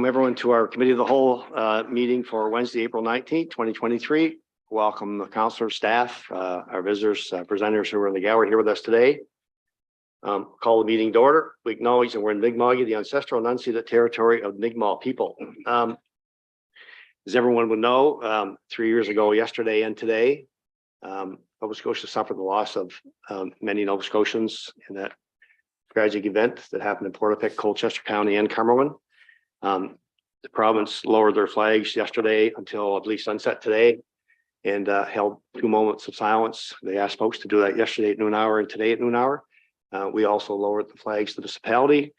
Welcome everyone to our committee of the whole meeting for Wednesday, April 19th, 2023. Welcome the councilor, staff, our visitors, presenters who are in the gallery here with us today. Call the meeting to order. We acknowledge that we're in Mi'kmaq, the ancestral and unceded territory of the Mi'kmaq people. As everyone would know, 3 years ago yesterday and today, Nova Scotia suffered the loss of many Nova Scotians in that tragic event that happened in Portapique, Colchester County, and Cumberland. The province lowered their flags yesterday until I believe sunset today, and held 2 moments of silence. They asked folks to do that yesterday at noon hour and today at noon hour. We also lowered the flags to the municipality,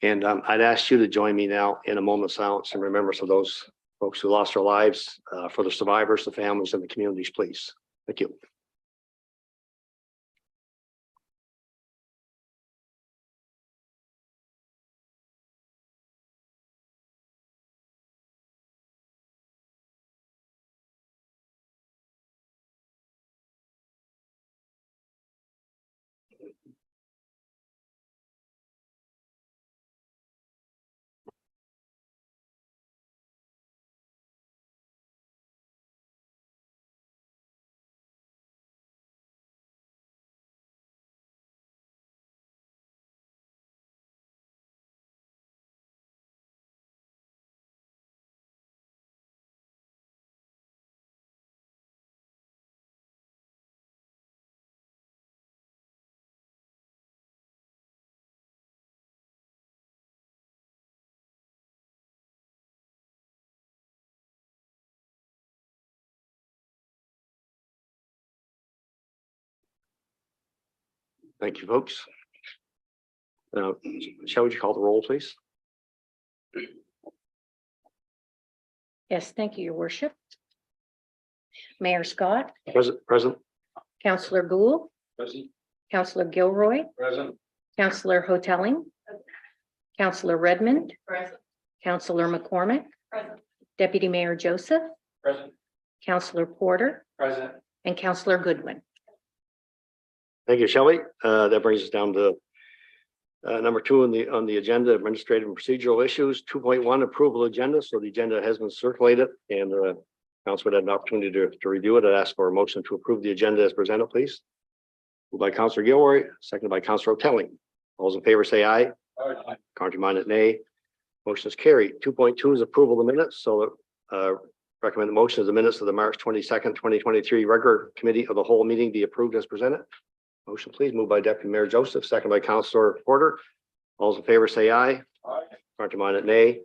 and I'd ask you to join me now in a moment of silence in remembrance of those folks who lost their lives, for the survivors, the families, and the communities, please. Thank you. Thank you, folks. Michelle, would you call the roll, please? Yes, thank you, Your Worship. Mayor Scott, Present. Councillor Gould, Present. Councillor Gilroy, Present. Councillor Hotelling, Councillor Redmond, Present. Councillor McCormick, Present. Deputy Mayor Joseph, Present. Councillor Porter, Present. and Councillor Goodwin. Thank you, Shelley. That brings us down to number 2 on the agenda, administrative and procedural issues. 2.1 approval agenda. So the agenda has been circulated, and the council would have an opportunity to review it. I'd ask for a motion to approve the agenda as presented, please. Moved by Councillor Gilroy, seconded by Councillor Telling. All those in favor say aye. Aye. Contrary-minded, nay. Motion is carried. 2.2 is approval of the minutes. So recommend the motion of the minutes of the March 22nd, 2023 regular committee of the whole meeting be approved as presented. Motion, please. Moved by Deputy Mayor Joseph, second by Councillor Porter. All those in favor say aye. Aye. Contrary-minded, nay.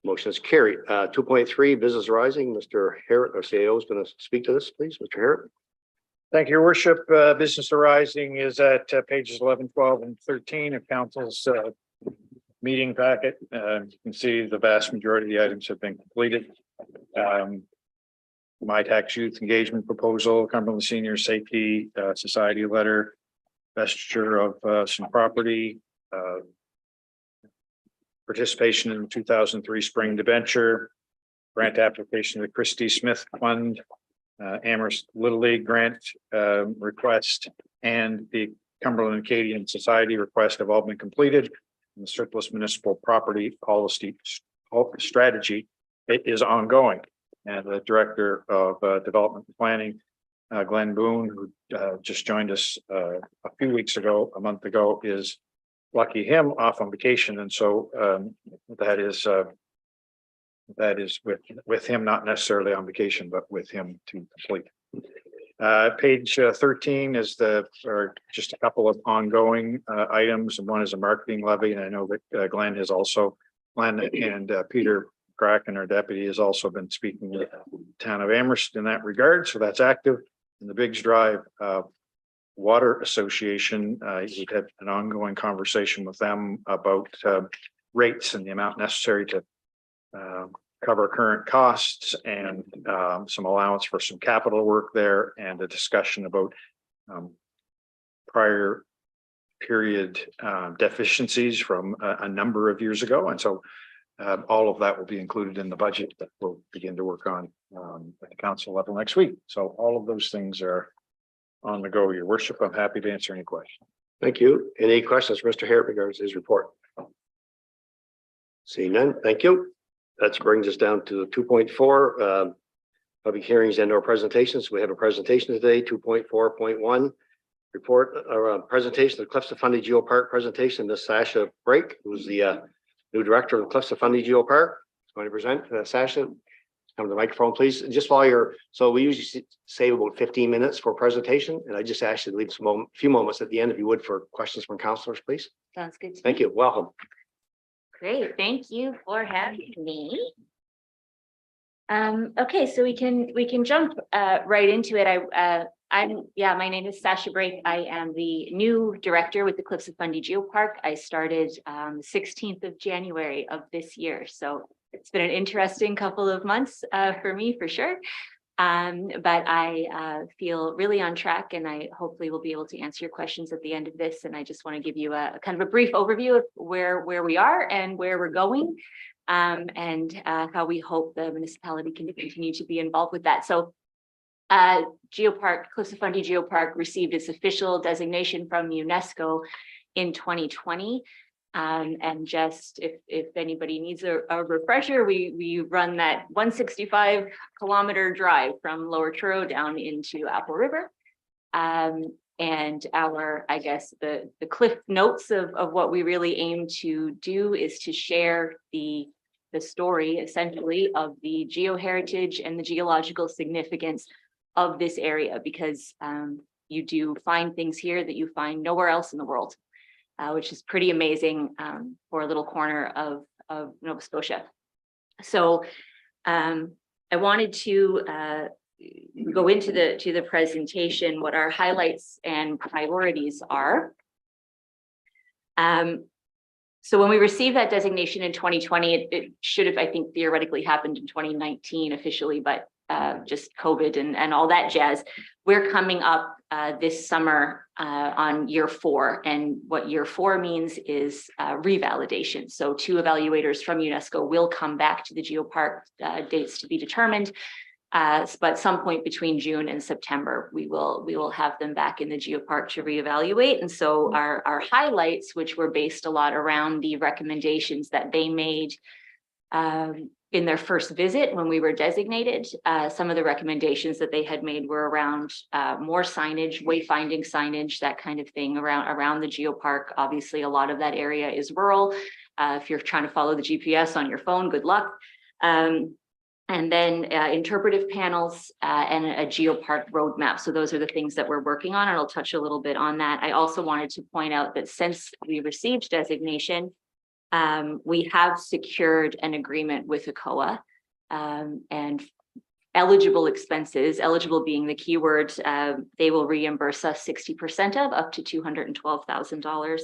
Motion is carried. 2.3 business arising. Mr. Harrod, our CAO, is going to speak to this, please. Mr. Harrod. Thank you, Your Worship. Business arising is at pages 11, 12, and 13 of Council's meeting packet. You can see the vast majority of the items have been completed. My tax youth engagement proposal, Cumberland Senior Safety Society letter, vestiture of some property, participation in the 2003 spring debenture, grant application to the Christie Smith Fund, Amherst Little League grant request, and the Cumberland Acadian Society request have all been completed. And the surplus municipal property policy strategy, it is ongoing. And the Director of Development and Planning, Glenn Boone, who just joined us a month ago, is lucky him off on vacation. And so that is with him, not necessarily on vacation, but with him to complete. Page 13 is just a couple of ongoing items, and one is a marketing levy. And I know that Glenn and Peter Kraken, our deputy, has also been speaking with the town of Amherst in that regard. So that's active. And the Biggs Drive Water Association, we've had an ongoing conversation with them about rates and the amount necessary to cover current costs, and some allowance for some capital work there, and a discussion about prior period deficiencies from a number of years ago. And so all of that will be included in the budget that we'll begin to work on at the council level next week. So all of those things are on the go, Your Worship. I'm happy to answer any questions. Thank you. Any questions for Mr. Harrod regards his report? Seeing none, thank you. That brings us down to 2.4, public hearings and or presentations. We have a presentation today, 2.4.1. Report or presentation of the Cliffs of Fundy Geopark presentation. This Sasha Brake, who's the new director of the Cliffs of Fundy Geopark, is going to present. Sasha, come to the microphone, please. Just while you're, so we usually save about 15 minutes for presentation, and I just asked you to leave some few moments at the end, if you would, for questions from councilors, please. Sounds good. to Thank me. you. Welcome. Great, thank you for having me. Okay, so we can jump right into it. My name is Sasha Brake. I am the new director with the Cliffs of Fundy Geopark. I started 16th of January of this year, so it's been an interesting couple of months for me for sure. But I feel really on track, and I hopefully will be able to answer your questions at the end of this. And I just want to give you a kind of a brief overview of where we are and where we're going, and how we hope the municipality can continue to be involved with that. So Geopark, Cliffs of Fundy Geopark received its official designation from UNESCO in 2020. And just if anybody needs a refresher, we run that 165-kilometer drive from Lower Truro down into Apple River. And our, I guess, the cliff notes of what we really aim to do is to share the story essentially of the geoheritage and the geological significance of this area, because you do find things here that you find nowhere else in the world. Which is pretty amazing for a little corner of Nova Scotia. So I wanted to go into the presentation, what our highlights and priorities are. So when we received that designation in 2020, it should have, I think, theoretically happened in 2019 officially, but just COVID and all that jazz. We're coming up this summer on year 4, and what year 4 means is revalidation. So 2 evaluators from UNESCO will come back to the geopark, dates to be determined, but some point between June and September, we will have them back in the geopark to reevaluate. And so our highlights, which were based a lot around the recommendations that they made in their first visit when we were designated, some of the recommendations that they had made were around more signage, wayfinding signage, that kind of thing around the geopark. Obviously, a lot of that area is rural. If you're trying to follow the GPS on your phone, good luck. And then interpretive panels and a geopark roadmap. So those are the things that we're working on, and I'll touch a little bit on that. I also wanted to point out that since we received designation, we have secured an agreement with ECOA, and eligible expenses, eligible being the key word, they will reimburse us 60% of up to $212,000.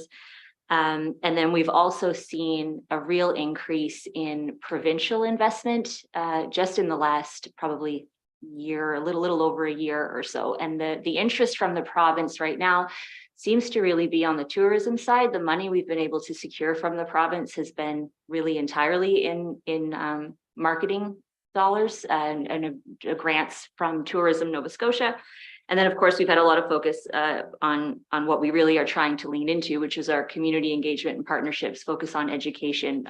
And then we've also seen a real increase in provincial investment just in the last probably year, a little over a year or so. And the interest from the province right now seems to really be on the tourism side. The money we've been able to secure from the province has been really entirely in marketing dollars and grants from Tourism Nova Scotia. And then, of course, we've had a lot of focus on what we really are trying to lean into, which is our community engagement and partnerships, focus on education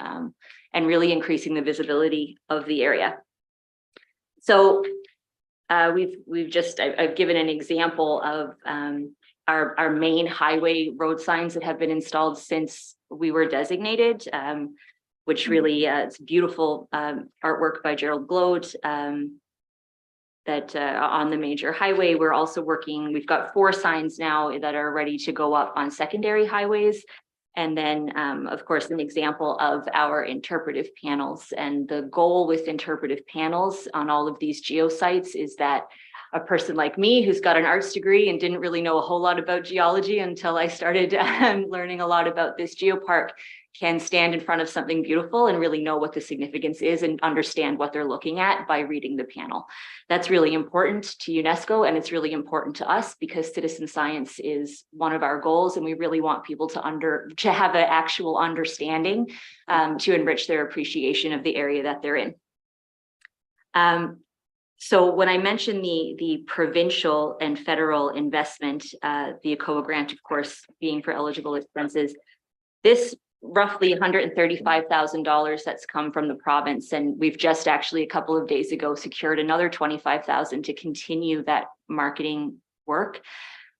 and really increasing the visibility of the area. So I've given an example of our main highway road signs that have been installed since we were designated, which really it's beautiful artwork by Gerald Glode that on the major highway. We're also working, we've got 4 signs now that are ready to go up on secondary highways. And then, of course, an example of our interpretive panels. And the goal with interpretive panels on all of these geosites is that a person like me who's got an arts degree and didn't really know a whole lot about geology until I started learning a lot about this geopark can stand in front of something beautiful and really know what the significance is and understand what they're looking at by reading the panel. That's really important to UNESCO, and it's really important to us because citizen science is one of our goals, and we really want people to have an actual understanding to enrich their appreciation of the area that they're in. So when I mentioned the provincial and federal investment, the ECOA grant, of course, being for eligible expenses, this roughly $135,000 that's come from the province. And we've just actually a couple of days ago secured another $25,000 to continue that marketing work.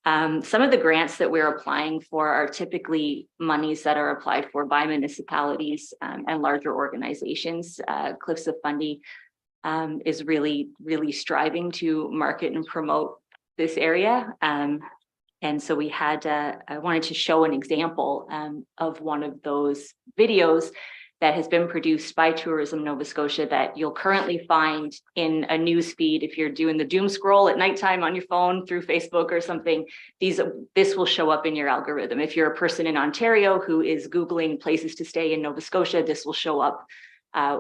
Some of the grants that we're applying for are typically monies that are applied for by municipalities and larger organizations. Cliffs of Fundy is really striving to market and promote this area. And so we had, I wanted to show an example of one of those videos that has been produced by Tourism Nova Scotia that you'll currently find in a news feed. If you're doing the doom scroll at nighttime on your phone through Facebook or something, this will show up in your algorithm. If you're a person in Ontario who is Googling places to stay in Nova Scotia, this will show up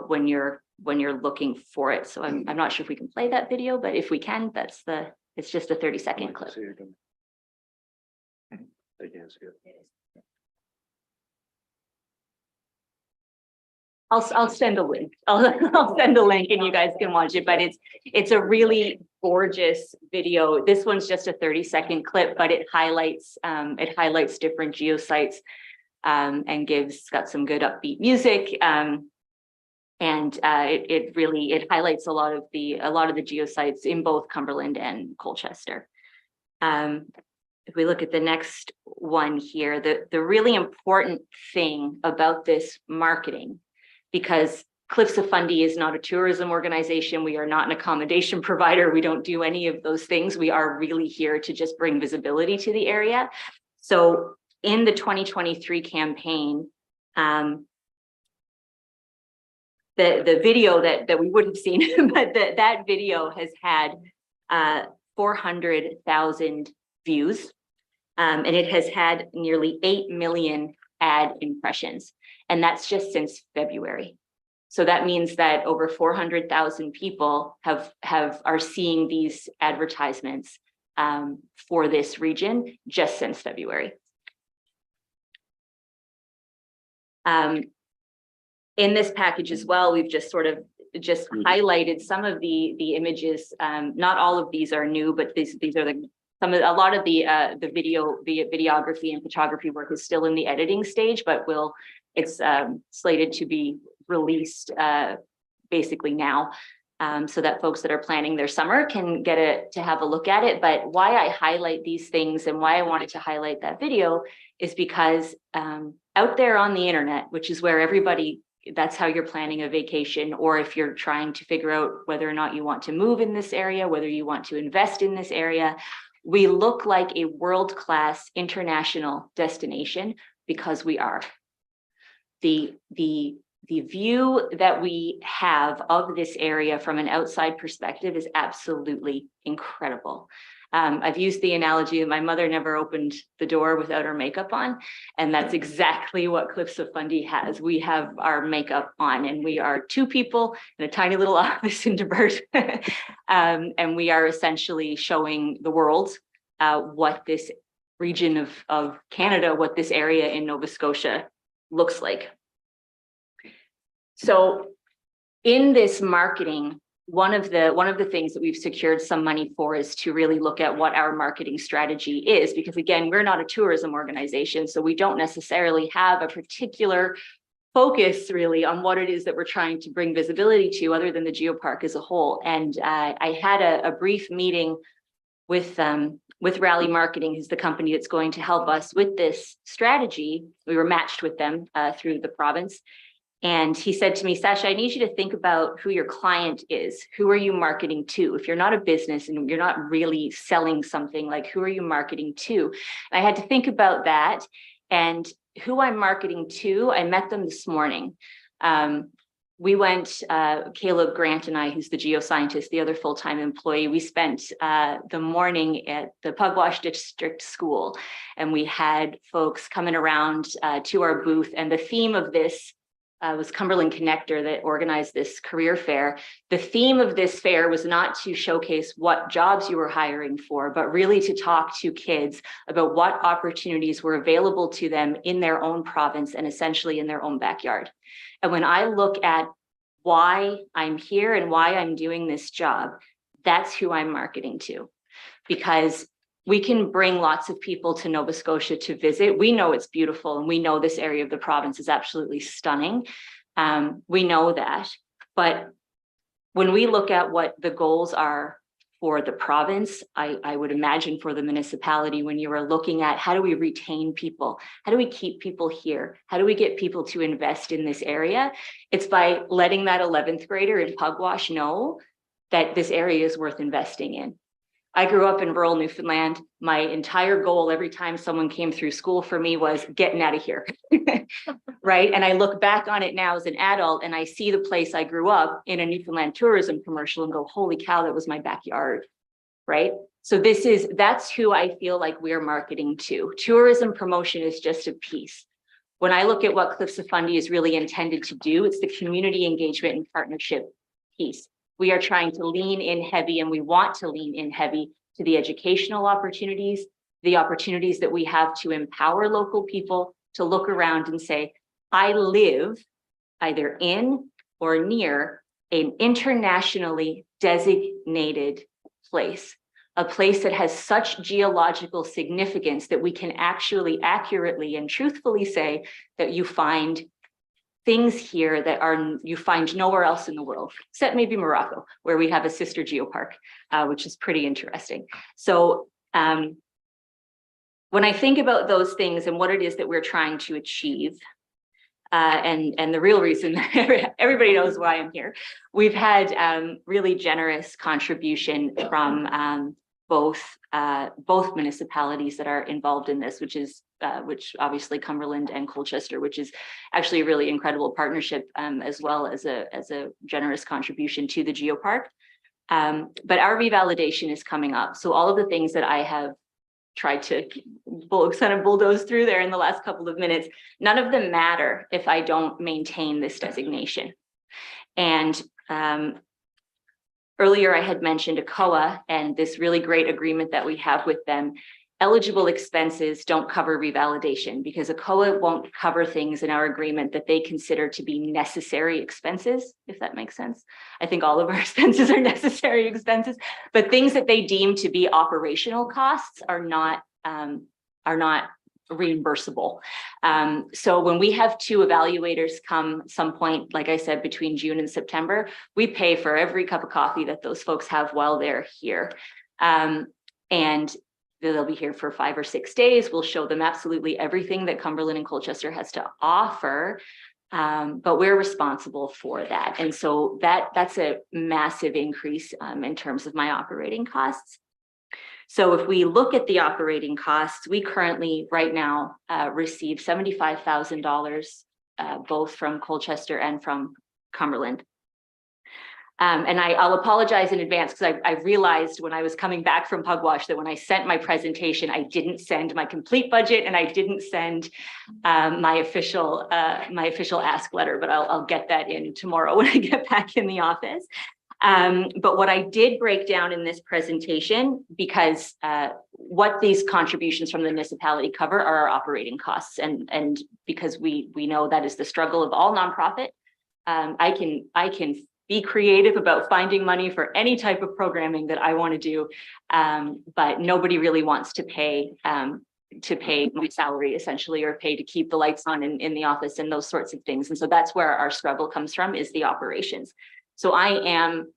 when you're looking for it. So I'm not sure if we can play that video, but if we can, it's just a 30-second clip. I'll send a link. I'll send a link and you guys can watch it, but it's a really gorgeous video. This one's just a 30-second clip, but it highlights different geosites and got some good upbeat music. It highlights a lot of the geosites in both Cumberland and Colchester. If we look at the next one here, the really important thing about this marketing, because Cliffs of Fundy is not a tourism organization, we are not an accommodation provider, we don't do any of those things. We are really here to just bring visibility to the area. So in the 2023 campaign, the video that we would have seen, but that video has had 400,000 views, and it has had nearly 8 million ad impressions, and that's just since February. So that means that over 400,000 people are seeing these advertisements for this region just since February. In this package as well, we've just sort of highlighted some of the images. Not all of these are new, but these are a lot of the videography and photography work is still in the editing stage, but it's slated to be released basically now, so that folks that are planning their summer can get to have a look at it. But why I highlight these things and why I wanted to highlight that video is because out there on the internet, which is where that's how you're planning a vacation, or if you're trying to figure out whether or not you want to move in this area, whether you want to invest in this area, we look like a world-class international destination because we are. The view that we have of this area from an outside perspective is absolutely incredible. I've used the analogy that my mother never opened the door without her makeup on, and that's exactly what Cliffs of Fundy has. We have our makeup on, and we are two people in a tiny little office in Debert, and we are essentially showing the world what this region of Canada, what this area in Nova Scotia looks like. So in this marketing, one of the things that we've secured some money for is to really look at what our marketing strategy is, because again, we're not a tourism organization, so we don't necessarily have a particular focus really on what it is that we're trying to bring visibility to other than the geopark as a whole. And I had a brief meeting with Rally Marketing, who's the company that's going to help us with this strategy. We were matched with them through the province. And he said to me, Sasha, I need you to think about who your client is. Who are you marketing to? If you're not a business and you're not really selling something, like who are you marketing to? And I had to think about that. And who I'm marketing to, I met them this morning. We went, Caleb Grant and I, who's the geoscientist, the other full-time employee, we spent the morning at the Pugwash District School, and we had folks coming around to our booth. And the theme of this was Cumberland Connector that organized this career fair. The theme of this fair was not to showcase what jobs you were hiring for, but really to talk to kids about what opportunities were available to them in their own province and essentially in their own backyard. And when I look at why I'm here and why I'm doing this job, that's who I'm marketing to. Because we can bring lots of people to Nova Scotia to visit. We know it's beautiful, and we know this area of the province is absolutely stunning. We know that, but when we look at what the goals are for the province, I would imagine for the municipality, when you are looking at how do we retain people, how do we keep people here, how do we get people to invest in this area, it's by letting that 11th grader in Pugwash know that this area is worth investing in. I grew up in rural Newfoundland. My entire goal every time someone came through school for me was getting out of here, right? And I look back on it now as an adult and I see the place I grew up in a Newfoundland tourism commercial and go, holy cow, that was my backyard, right? So that's who I feel like we're marketing to. Tourism promotion is just a piece. When I look at what Cliffs of Fundy is really intended to do, it's the community engagement and partnership piece. We are trying to lean in heavy, and we want to lean in heavy to the educational opportunities, the opportunities that we have to empower local people to look around and say, I live either in or near an internationally designated place, a place that has such geological significance that we can actually accurately and truthfully say that you find things here that you find nowhere else in the world, except maybe Morocco, where we have a sister geopark, which is pretty interesting. So when I think about those things and what it is that we're trying to achieve, and the real reason everybody knows why I'm here, we've had really generous contribution from both municipalities that are involved in this, which obviously Cumberland and Colchester, which is actually a really incredible partnership, as well as a generous contribution to the geopark. But our revalidation is coming up. So all of the things that I have tried to kind of bulldoze through there in the last couple of minutes, none of them matter if I don't maintain this designation. And earlier I had mentioned ACOA and this really great agreement that we have with them. Eligible expenses don't cover revalidation because ACOA won't cover things in our agreement that they consider to be necessary expenses, if that makes sense. I think all of our expenses are necessary expenses, but things that they deem to be operational costs are not reimbursable. So when we have two evaluators come some point, like I said, between June and September, we pay for every cup of coffee that those folks have while they're here. And they'll be here for 5 or 6 days. We'll show them absolutely everything that Cumberland and Colchester has to offer, but we're responsible for that. And so that's a massive increase in terms of my operating costs. So if we look at the operating costs, we currently right now receive $75,000 both from Colchester and from Cumberland. And I'll apologize in advance because I realized when I was coming back from Pugwash that when I sent my presentation, I didn't send my complete budget and I didn't send my official ask letter, but I'll get that in tomorrow when I get back in the office. But what I did break down in this presentation, because what these contributions from the municipality cover are our operating costs, and because we know that is the struggle of all nonprofit, I can be creative about finding money for any type of programming that I want to do, but nobody really wants to pay my salary essentially, or pay to keep the lights on in the office and those sorts of things. And so that's where our struggle comes from, is the operations. So I'm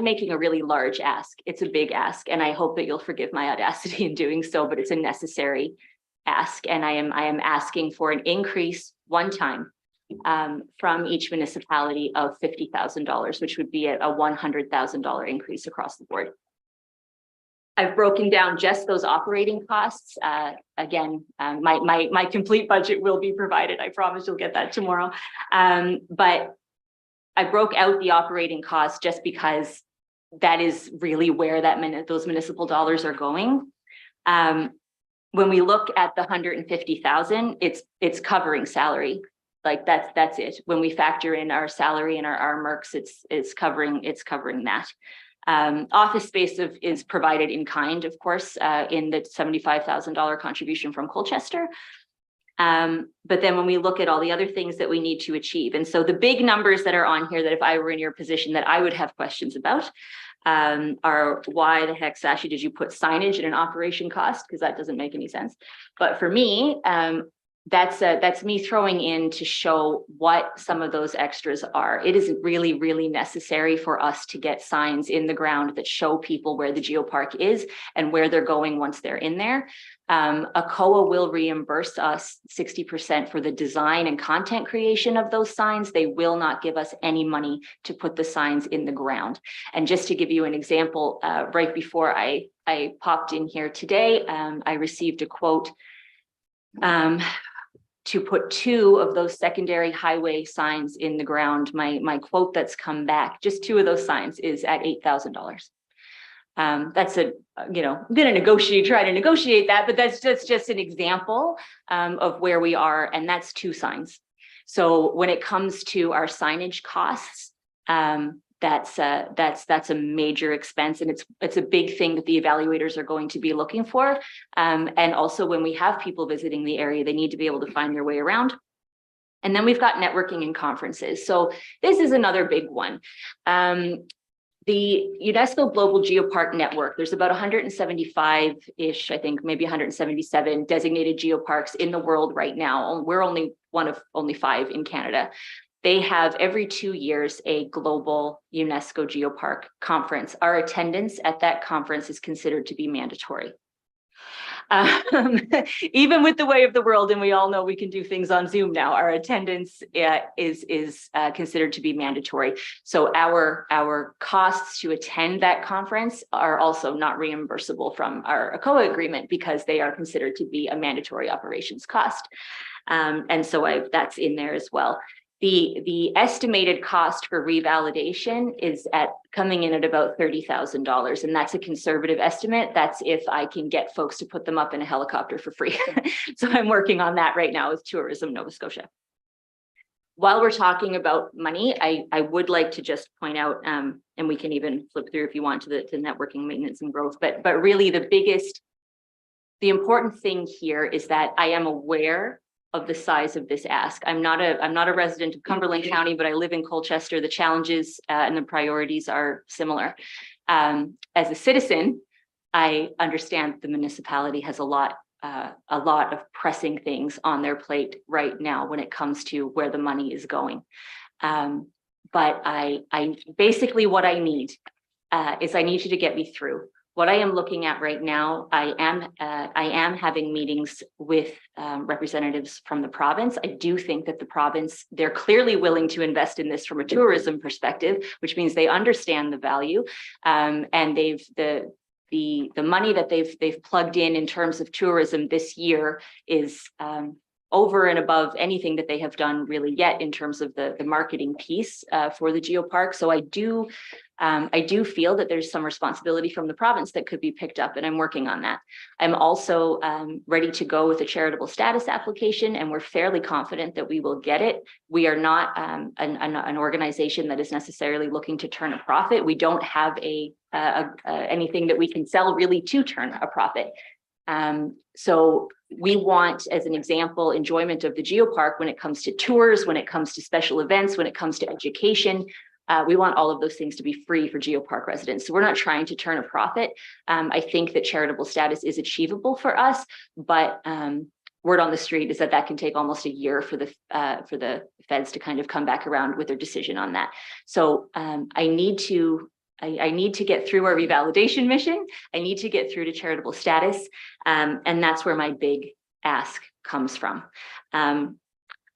making a really large ask. It's a big ask, and I hope that you'll forgive my audacity in doing so, but it's a necessary ask. And I am asking for an increase one time from each municipality of $50,000, which would be a $100,000 increase across the board. I've broken down just those operating costs. Again, my complete budget will be provided. I promise you'll get that tomorrow. But I broke out the operating costs just because that is really where those municipal dollars are going. When we look at the $150,000, it's covering salary. Like that's it. When we factor in our salary and our mercs, it's covering that. Office space is provided in kind, of course, in the $75,000 contribution from Colchester. But then when we look at all the other things that we need to achieve, and so the big numbers that are on here that if I were in your position that I would have questions about, are why the heck, Sashi, did you put signage in an operation cost? Because that doesn't make any sense. But for me, that's me throwing in to show what some of those extras are. It is really, really necessary for us to get signs in the ground that show people where the geopark is and where they're going once they're in there. ACOA will reimburse us 60% for the design and content creation of those signs. They will not give us any money to put the signs in the ground. And just to give you an example, right before I popped in here today, I received a quote to put 2 of those secondary highway signs in the ground. My quote that's come back, just 2 of those signs, is at $8,000. That's I'm going to try to negotiate that, but that's just an example of where we are, and that's 2 signs. So when it comes to our signage costs, that's a major expense, and it's a big thing that the evaluators are going to be looking for. And also when we have people visiting the area, they need to be able to find their way around. And then we've got networking and conferences. So this is another big one. The UNESCO Global Geopark Network, there's about 175-ish, I think, maybe 177 designated geoparks in the world right now. We're only one of only 5 in Canada. They have every 2 years a global UNESCO Geopark conference. Our attendance at that conference is considered to be mandatory. Even with the way of the world, and we all know we can do things on Zoom now, our attendance is considered to be mandatory. So our costs to attend that conference are also not reimbursable from our ACOA agreement because they are considered to be a mandatory operations cost. And so that's in there as well. The estimated cost for revalidation is coming in at about $30,000, and that's a conservative estimate. That's if I can get folks to put them up in a helicopter for free. So I'm working on that right now with Tourism Nova Scotia. While we're talking about money, I would like to just point out, and we can even flip through if you want to the networking, maintenance, and growth. But really the important thing here is that I am aware of the size of this ask. I'm not a resident of Cumberland County, but I live in Colchester. The challenges and the priorities are similar. As a citizen, I understand the municipality has a lot of pressing things on their plate right now when it comes to where the money is going. But I basically what I need is I need you to get me through. What I am looking at right now, I am having meetings with representatives from the province. I do think that the province, they're clearly willing to invest in this from a tourism perspective, which means they understand the value, and the money that they've plugged in terms of tourism this year is over and above anything that they have done really yet in terms of the marketing piece for the geopark. So I do feel that there's some responsibility from the province that could be picked up, and I'm working on that. I'm also ready to go with a charitable status application, and we're fairly confident that we will get it. We are not an organization that is necessarily looking to turn a profit. We don't have anything that we can sell really to turn a profit. So we want, as an example, enjoyment of the geopark when it comes to tours, when it comes to special events, when it comes to education. We want all of those things to be free for geopark residents. So we're not trying to turn a profit. I think that charitable status is achievable for us, but word on the street is that can take almost a year for the feds to kind of come back around with their decision on that. So I need to get through our revalidation mission. I need to get through to charitable status. And that's where my big ask comes from. I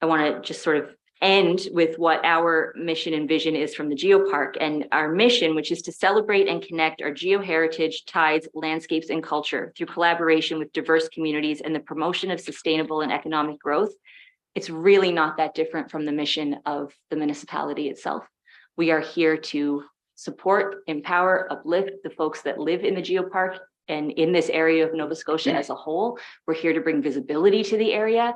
want to just sort of end with what our mission and vision is from the geopark, and our mission, which is to celebrate and connect our geoheritage, tides, landscapes, and culture through collaboration with diverse communities and the promotion of sustainable and economic growth. It's really not that different from the mission of the municipality itself. We are here to support, empower, uplift the folks that live in the geopark and in this area of Nova Scotia as a whole. We're here to bring visibility to the area.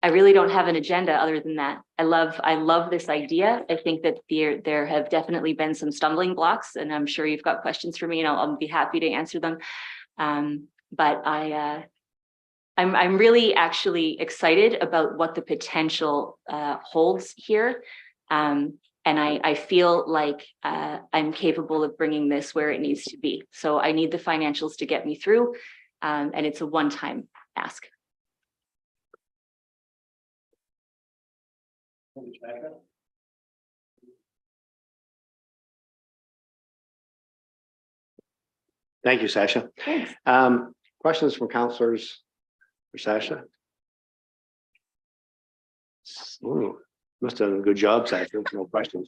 I really don't have an agenda other than that. I love this idea. I think that there have definitely been some stumbling blocks, and I'm sure you've got questions for me, and I'll be happy to answer them. But I'm really actually excited about what the potential holds here. And And I feel like I'm capable of bringing this where it needs to be. So I need the financials to get me through, and it's a one-time ask. Thank you, Sasha. Thanks. Questions from councilors for Sasha? Ooh, must have done a good job, Sasha. No questions.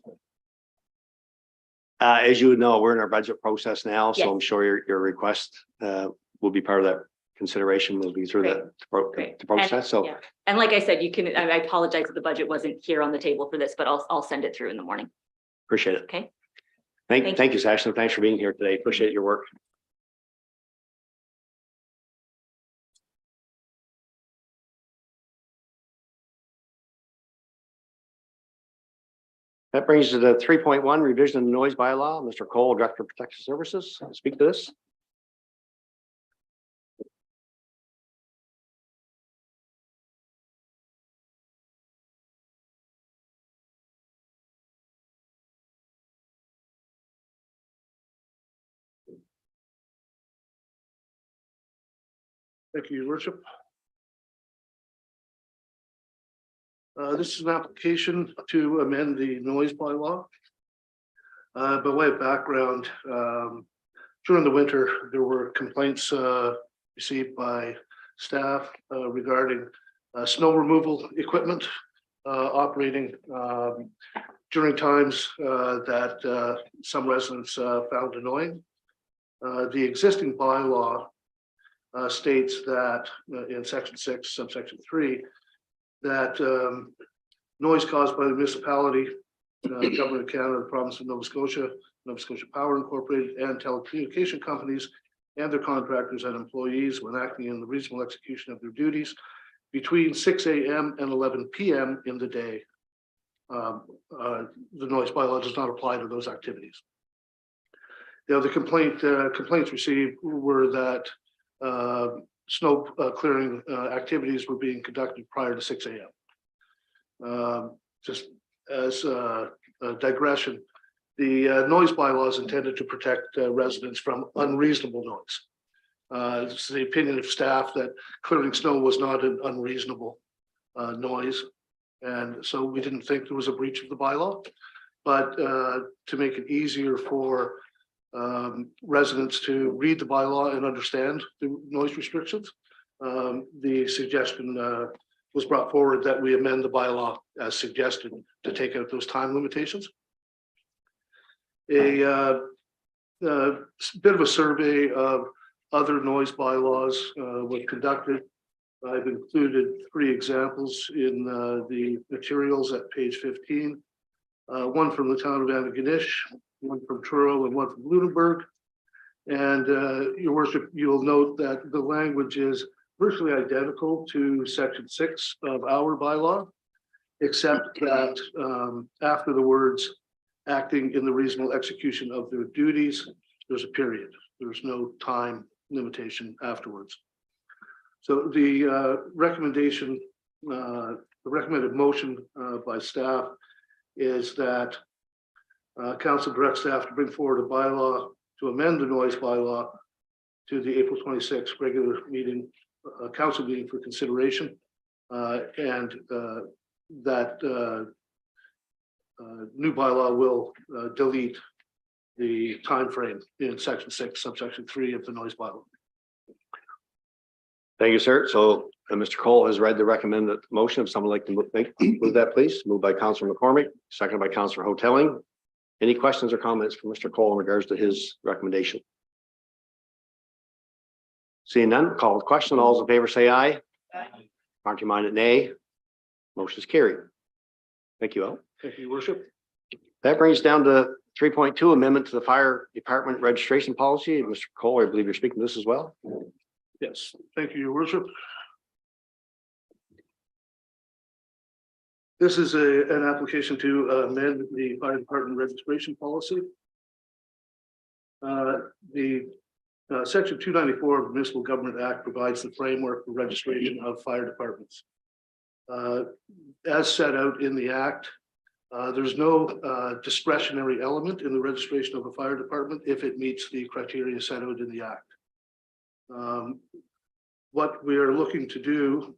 As you know, we're in our budget process now, so Yes. I'm sure your request will be part of that consideration. We'll be through Great. the process. And, So yeah. And like I said, you can, I apologize that the budget wasn't here on the table for this, but I'll send it through in the morning. appreciate it. Okay. Thank you, Sasha. Thanks for being here today. Appreciate your work. That brings us to the 3.1 revision of the noise bylaw. Mr. Cole, Director of Protection Services, speak to this. Thank you, Your Worship. This is an application to amend the noise bylaw. By way of background, during the winter, there were complaints received by staff regarding snow removal equipment operating during times that some residents found annoying. The existing bylaw states that in section 6, subsection 3, that noise caused by the municipality, government of Canada, the province of Nova Scotia Power Incorporated, and telecommunication companies and their contractors and employees when acting in the reasonable execution of their duties between 6 a.m. and 11 p.m. in the day. The noise bylaw does not apply to those activities. The complaints received were that snow clearing activities were being conducted prior to 6 a.m. Just as a digression, the noise bylaw is intended to protect residents from unreasonable noise. It's the opinion of staff that clearing snow was not an unreasonable noise, and so we didn't think there was a breach of the bylaw. But to make it easier for residents to read the bylaw and understand the noise restrictions, the suggestion was brought forward that we amend the bylaw as suggested to take out those time limitations. A bit of a survey of other noise bylaws was conducted. I've included 3 examples in the materials at page 15. One from the town of Antigonish, one from Truro, and one from Lunenburg. And Your Worship, you'll note that the language is virtually identical to section 6 of our bylaw, except that after the words acting in the reasonable execution of their duties, there's a period. There's no time limitation afterwards. So the recommendation, the recommended motion by staff is that council directs staff to bring forward a bylaw to amend the noise bylaw to the April 26th regular meeting, council meeting for consideration, and that new bylaw will delete the time frame in section 6, subsection 3 of the noise bylaw. Thank you, sir. So Mr. Cole has read the recommended motion. If someone would like to move that, please. Moved by Councilor McCormick, seconded by Councilor Hotelling. Any questions or comments from Mr. Cole in regards to his recommendation? Seeing none, call the question. All those in favor say aye. Aye. Aren't you minded nay? Motion is carried. Thank you, Al. Thank you, Your Worship. That brings down to 3.2 amendment to the fire department registration policy. Mr. Cole, I believe you're speaking to this as well. Yes, thank you, Your Worship. This is an application to amend the fire department registration policy. The section 294 of the Municipal Government Act provides the framework for registration of fire departments. As set out in the act, There's no discretionary element in the registration of a fire department if it meets the criteria set out in the Act. What we are looking to do,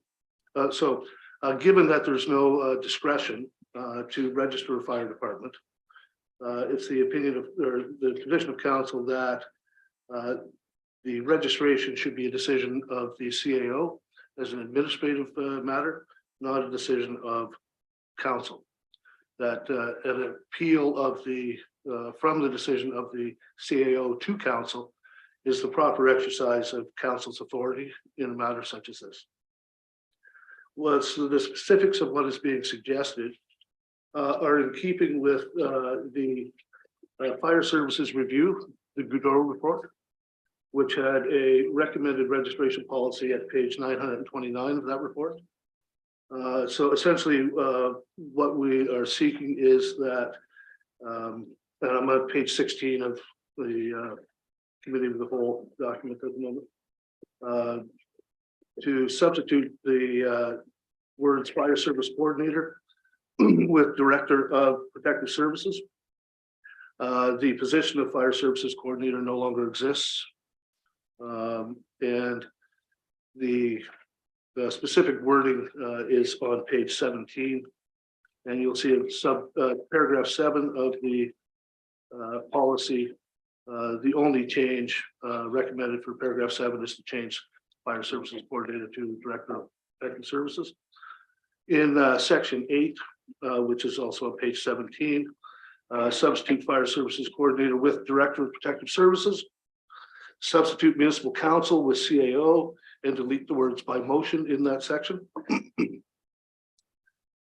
given that there's no discretion to register a fire department, it's the opinion of, or the position of council that the registration should be a decision of the CAO as an administrative matter, not a decision of council. That an appeal of the from the decision of the CAO to council is the proper exercise of council's authority in a matter such as this. Well, so the specifics of what is being suggested are in keeping with the fire services review, the Godot report, which had a recommended registration policy at page 929 of that report. So essentially, what we are seeking is that, and I'm on page 16 of the committee of the whole document at the moment, to substitute the words fire service coordinator with director of protective services. The position of fire services coordinator no longer exists. And the specific wording is on page 17, and you'll see a paragraph 7 of the policy. The only change recommended for paragraph 7 is to change fire services coordinator to director of protective services. In section 8, which is also on page 17, substitute fire services coordinator with director of protective services. Substitute municipal council with CAO and delete the words by motion in that section.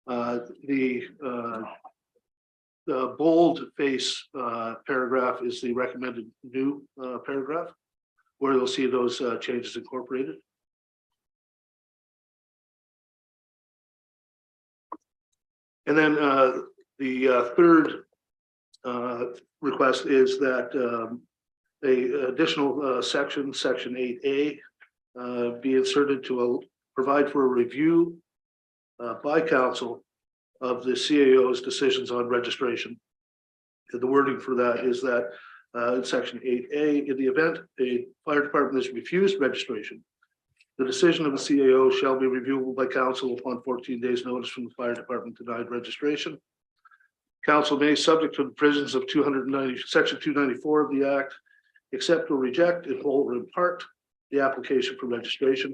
The bold face paragraph is the recommended new paragraph, where you'll see those changes incorporated. And then the third request is that a additional section 8A, be inserted to provide for a review by council of the CAO's decisions on registration. And the wording for that is that in section 8A, in the event a fire department is refused registration, the decision of the CAO shall be reviewable by council upon 14 days notice from the fire department denied registration. Council may, subject to the provisions of section 294 of the Act, accept or reject in whole or in part the application for registration.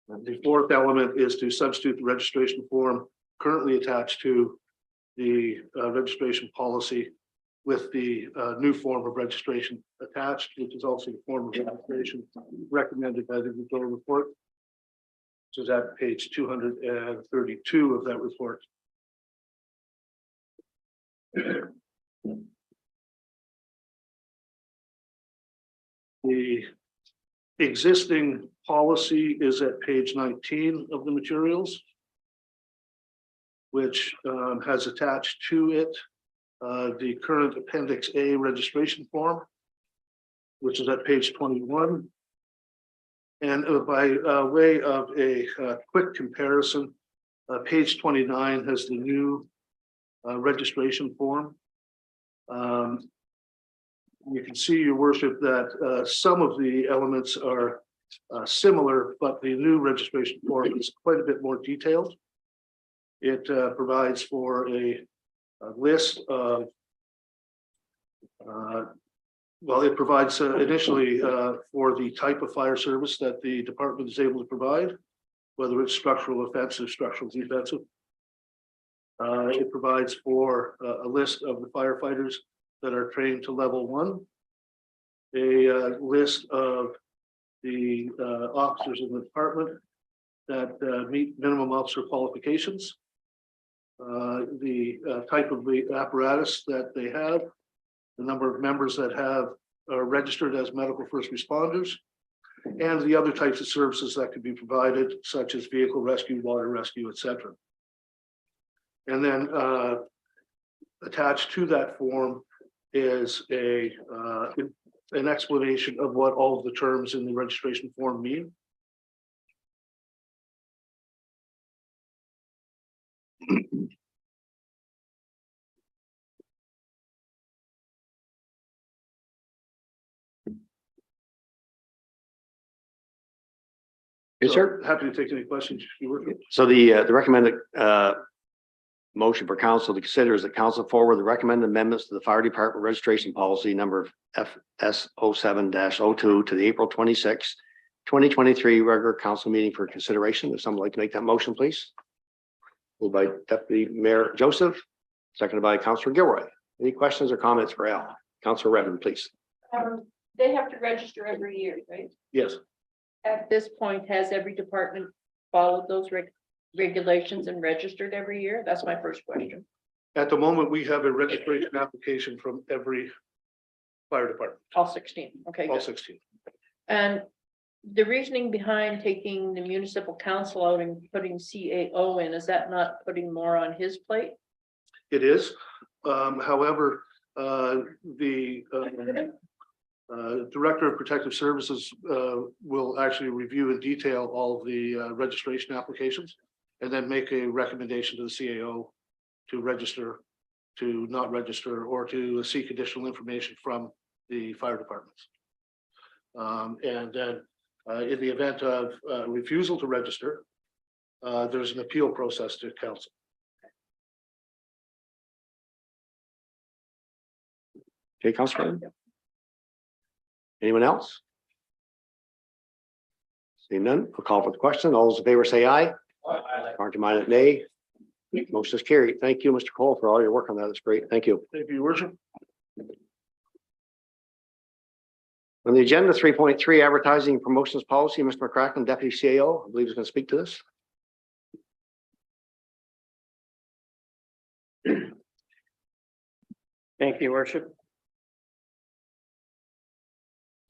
And the fourth element is to substitute the registration form currently attached to the registration policy with the new form of registration attached, which is also the form of registration recommended by the Godot report, which is at page 232 of that report. The existing policy is at page 19 of the materials, which has attached to it the current Appendix A registration form, which is at page 21. And by way of a quick comparison, page 29 has the new registration form. You can see, Your Worship, that some of the elements are similar, but the new registration form is quite a bit more detailed. It provides for a list of, well, it provides initially for the type of fire service that the department is able to provide, whether it's structural offensive, structural defensive. It provides for a list of the firefighters that are trained to level 1, a list of the officers in the department that meet minimum officer qualifications, the type of the apparatus that they have, the number of members that have are registered as medical first responders, and the other types of services that could be provided, such as vehicle rescue, water rescue, etc. And then attached to that form is an explanation of what all of the terms in the registration form mean. Yes, So, sir. Happy to take any questions. You were. So the recommended motion for council to consider is that council forward the recommended amendments to the fire department registration policy number FS 07-02 to the April 26, 2023 regular council meeting for consideration. If someone would like to make that motion, please. Moved by Deputy Mayor Joseph, seconded by Councillor Gilroy. Any questions or comments for Al? Councillor Redmond, please. They have to register every year, right? Yes. At this point, has every department followed those regulations and registered every year? That's my first question. At the moment, we have a registration application from every fire department, All 16, okay, all good. 16. And the reasoning behind taking the municipal council out and putting CAO in, is that not putting more on his plate? It is. However, the Director of Protective Services will actually review in detail all of the registration applications and then make a recommendation to the CAO to register, to not register, or to seek additional information from the fire departments. And then in the event of refusal to register, there's an appeal process to council. Okay, Councillor Redmond. Anyone else? Seeing none, I'll call for the question. All those in favor say aye. Contrary-minded, nay. Motion is carried. Thank you, Mr. Cole, for all your work on that. That's great. Thank you. Thank you, Your Worship. On the agenda, 3.3 advertising and promotions policy, Mr. McCracken, Deputy CAO, I believe is going to speak to this. Thank you, Your Worship.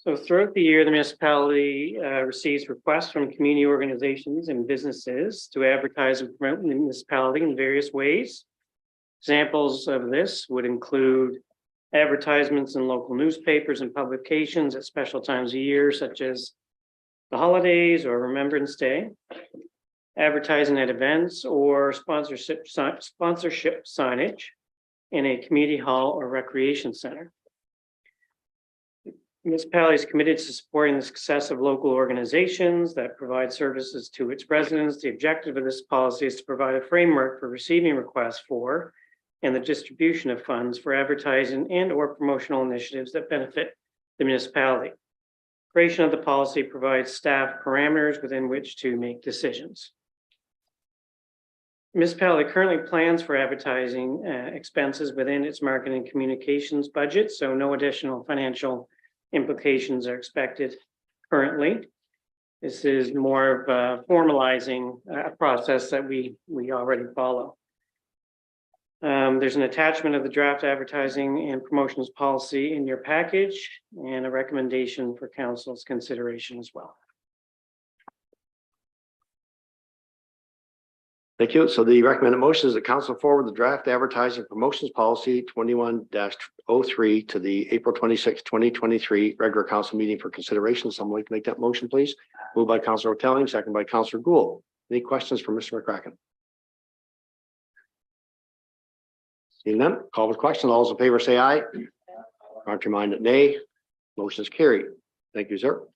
So throughout the year, the municipality receives requests from community organizations and businesses to advertise and promote the municipality in various ways. Examples of this would include advertisements in local newspapers and publications at special times of year, such as the holidays or Remembrance Day, advertising at events or sponsorship signage in a community hall or recreation center. Municipality is committed to supporting the success of local organizations that provide services to its residents. The objective of this policy is to provide a framework for receiving requests for and the distribution of funds for advertising and or promotional initiatives that benefit the municipality. Creation of the policy provides staff parameters within which to make decisions. The municipality currently plans for advertising expenses within its marketing and communications budget, so no additional financial implications are expected currently. This is more of formalizing a process that we already follow. There's an attachment of the draft advertising and promotions policy in your package and a recommendation for council's consideration as well. Thank you. So the recommended motion is that council forward the draft advertising promotions policy 21-03 to the April 26, 2023 regular council meeting for consideration. Someone like to make that motion, please. Moved by Councillor Telling, second by Councillor Gould. Any questions for Mr. McCracken? Seeing none, call with question. All those in favor say aye. Contrary-minded, nay. Motion is carried. Thank you, sir.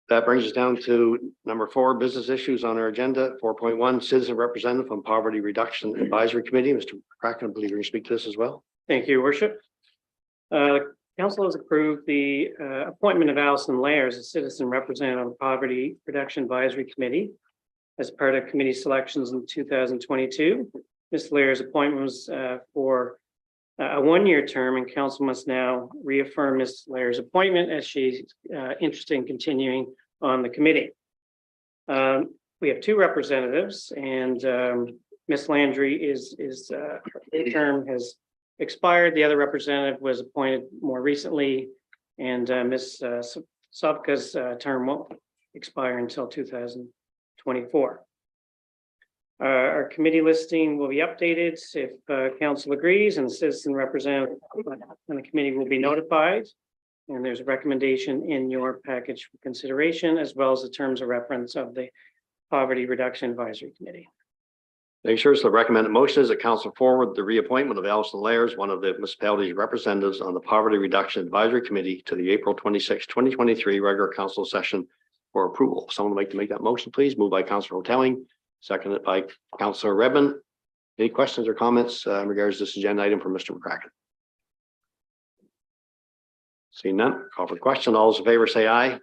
That brings us down to number 4, business issues on our agenda. 4.1, citizen representative from Poverty Reduction Advisory Committee. Mr. McCracken, I believe you're going to speak to this as well. Thank you, Your Worship. Council has approved the appointment of Allison Lair as a citizen representative on the Poverty Reduction Advisory Committee as part of committee selections in 2022. Ms. Lair's appointment was for a 1-year term, and council must now reaffirm Ms. Lair's appointment as she's interested in continuing on the committee. We have 2 representatives, and Ms. Landry her term has expired. The other representative was appointed more recently, and Ms. Sobka's term won't expire until 2024. Our committee listing will be updated if council agrees, and the citizen representative on the committee will be notified. And there's a recommendation in your package for consideration, as well as the terms of reference of the Poverty Reduction Advisory Committee. Make sure so the recommended motion is that council forward the reappointment of Allison Layers, one of the municipality's representatives on the Poverty Reduction Advisory Committee, to the April 26, 2023 regular council session for approval. Someone would like to make that motion, please. Moved by Councilor Hotelling, seconded by Councilor Redmond. Any questions or comments in regards to this agenda item for Mr. McCracken? Seeing none, call for the question. All those in favor say aye.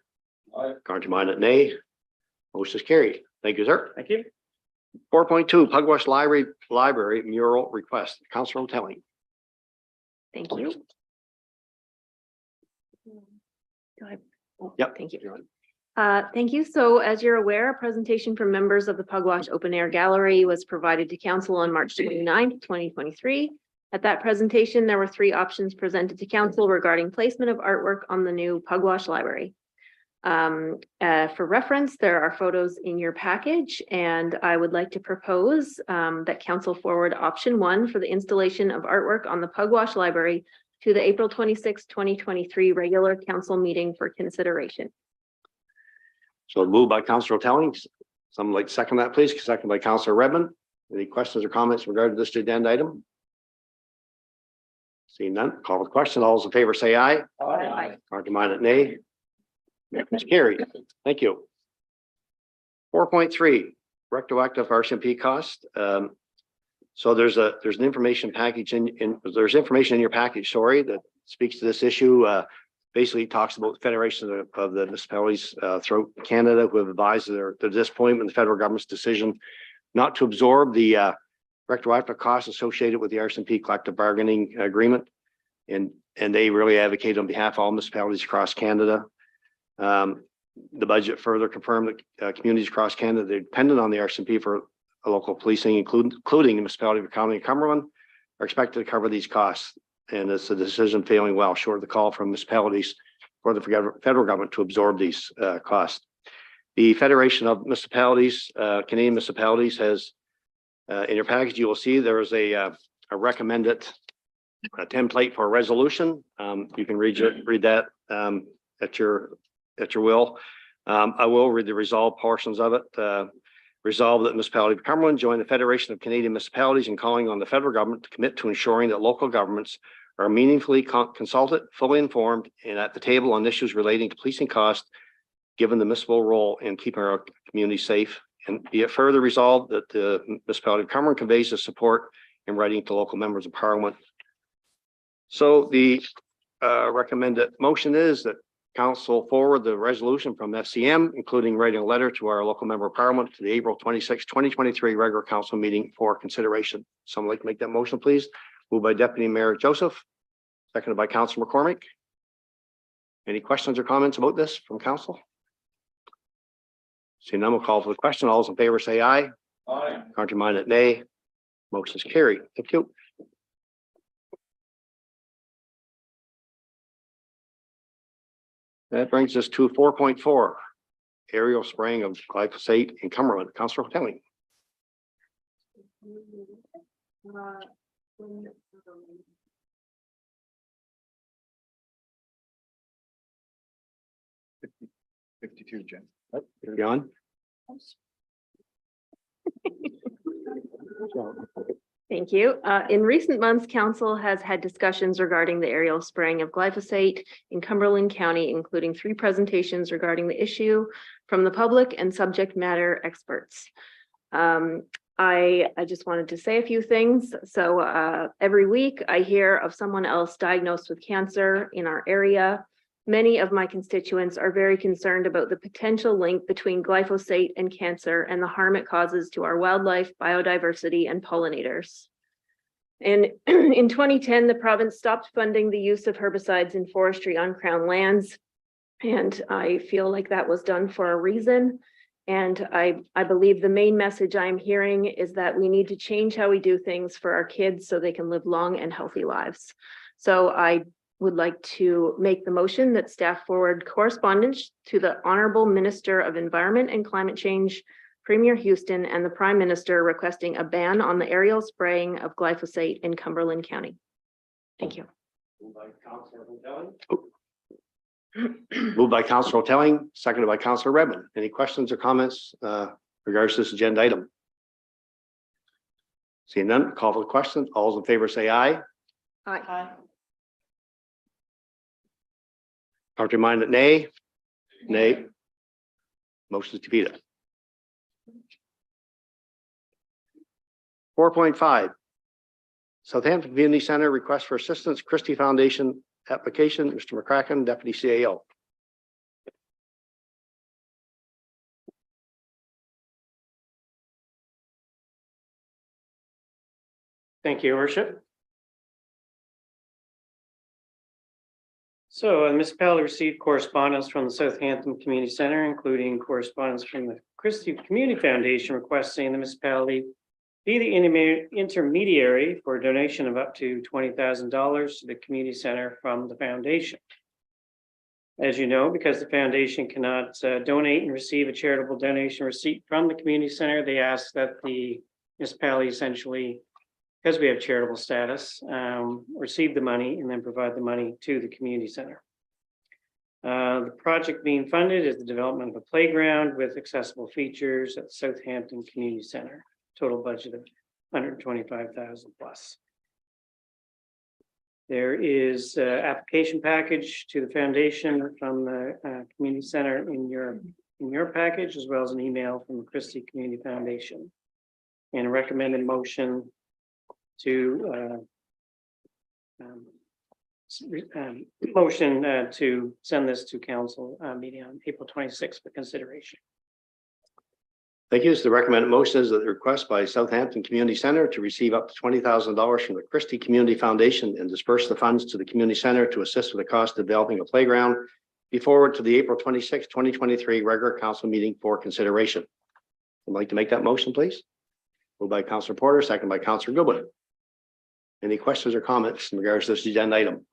Aye. Contrary-minded, nay. Motion is carried. Thank you, sir. Thank you. 4.2 Pugwash Library mural request. Councilor Hotelling. Thank you. Go ahead. Oh, Yep. Thank you. Thank you. So as you're aware, a presentation from members of the Pugwash Open Air Gallery was provided to council on March 29th, 2023. At that presentation, there were 3 options presented to council regarding placement of artwork on the new Pugwash Library. For reference, there are photos in your package, and I would like to propose that council forward option 1 for the installation of artwork on the Pugwash Library to the April 26, 2023 regular council meeting for consideration. So moved by Councilor Hotelling. Someone like to second that, please. Second by Councilor Redmond. Any questions or comments regarding this agenda item? Seeing none, call for the question. All those in favor say aye. Aye. Contrary-minded, nay. Motion is carried. Thank you. 4.3 retroactive RCMP cost. So there's an information package there's information in your package, sorry, that speaks to this issue. Basically talks about the Federation of the Municipalities throughout Canada who have advised their disappointment in the federal government's decision not to absorb the retroactive costs associated with the RCMP collective bargaining agreement. And they really advocate on behalf of all municipalities across Canada. The budget further confirmed that communities across Canada, they're dependent on the RCMP for local policing, including the Municipality of Cumberland, are expected to cover these costs. And it's a decision failing well short of the call from municipalities for the federal government to absorb these costs. The Federation of Municipalities, Canadian Municipalities, has in your package, you will see there is a recommended template for a resolution. You can read that at your will. I will read the resolved portions of it. Resolve that the Municipality of Cumberland join the Federation of Canadian Municipalities in calling on the federal government to commit to ensuring that local governments are meaningfully consulted, fully informed, and at the table on issues relating to policing costs, given the municipal role in keeping our community safe. And be it further resolved that the Municipality of Cumberland conveys its support in writing to local members of Parliament. So the recommended motion is that Council forward the resolution from FCM, including writing a letter to our local member of Parliament to the April 26, 2023 regular council meeting for consideration. Someone like to make that motion, please. Moved by Deputy Mayor Joseph, seconded by Councilor McCormick. Any questions or comments about this from council? Seeing none, we'll call for the question. All those in favor say aye. Aye. Contrary-minded, nay. Motion is carried. Thank you. That brings us to 4.4, aerial spraying of glyphosate in Cumberland. Councilor Hotelling. $52, Jen. You're on. Thank you. In recent months, council has had discussions regarding the aerial spraying of glyphosate in Cumberland County, including 3 presentations regarding the issue from the public and subject matter experts. I just wanted to say a few things. So every week I hear of someone else diagnosed with cancer in our area. Many of my constituents are very concerned about the potential link between glyphosate and cancer and the harm it causes to our wildlife, biodiversity, and pollinators. And in 2010, the province stopped funding the use of herbicides in forestry on Crown lands. And I feel like that was done for a reason. And I believe the main message I'm hearing is that we need to change how we do things for our kids so they can live long and healthy lives. So I would like to make the motion that staff forward correspondence to the Honorable Minister of Environment and Climate Change, Premier Houston, and the Prime Minister requesting a ban on the aerial spraying of glyphosate in Cumberland County. Thank you. Moved by Councilor Hotelling, seconded by Councilor Redmond. Any questions or comments regards to this agenda item? Seeing none, call for the question. All those in favor say aye. Aye. Are reminded nay. Nay. Motion is defeated. 4.5. Southampton Community Center request for assistance, Christie Foundation application. Mr. McCracken, Deputy CAO. Thank you, Your Worship. So the municipality received correspondence from the Southampton Community Center, including correspondence from the Christie Community Foundation requesting the municipality be the intermediary for a donation of up to $20,000 to the community center from the foundation. As you know, because the foundation cannot donate and receive a charitable donation receipt from the community center, they ask that the municipality essentially, because we have charitable status, receive the money and then provide the money to the community center. The project being funded is the development of a playground with accessible features at Southampton Community Center. Total budget of $125,000 plus. There is an application package to the foundation from the community center in your package, as well as an email from the Christie Community Foundation, and a recommended motion to to send this to council meeting on April 26th for consideration. Thank you. So the recommended motion is that the request by Southampton Community Center to receive up to $20,000 from the Christie Community Foundation and disperse the funds to the community center to assist with the cost of developing a playground be forwarded to the April 26, 2023 regular council meeting for consideration. I'd like to make that motion, please. Moved by Councilor Porter, second by Councilor Goodwin. Any questions or comments in regards to this agenda item?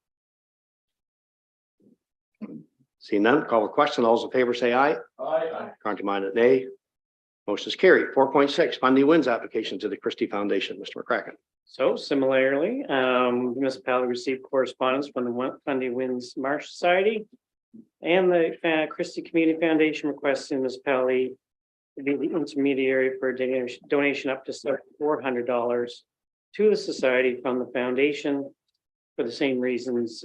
Seeing none, call the question. All those in favor say aye. Aye. Contrary-minded, nay. Motion is carried. 4.6, funding wins application to the Christie Foundation. Mr. McCracken. So similarly, the municipality received correspondence from the Fundy Winds Marsh Society and the Christie Community Foundation requesting the municipality to be the intermediary for a donation up to $400 to the society from the foundation for the same reasons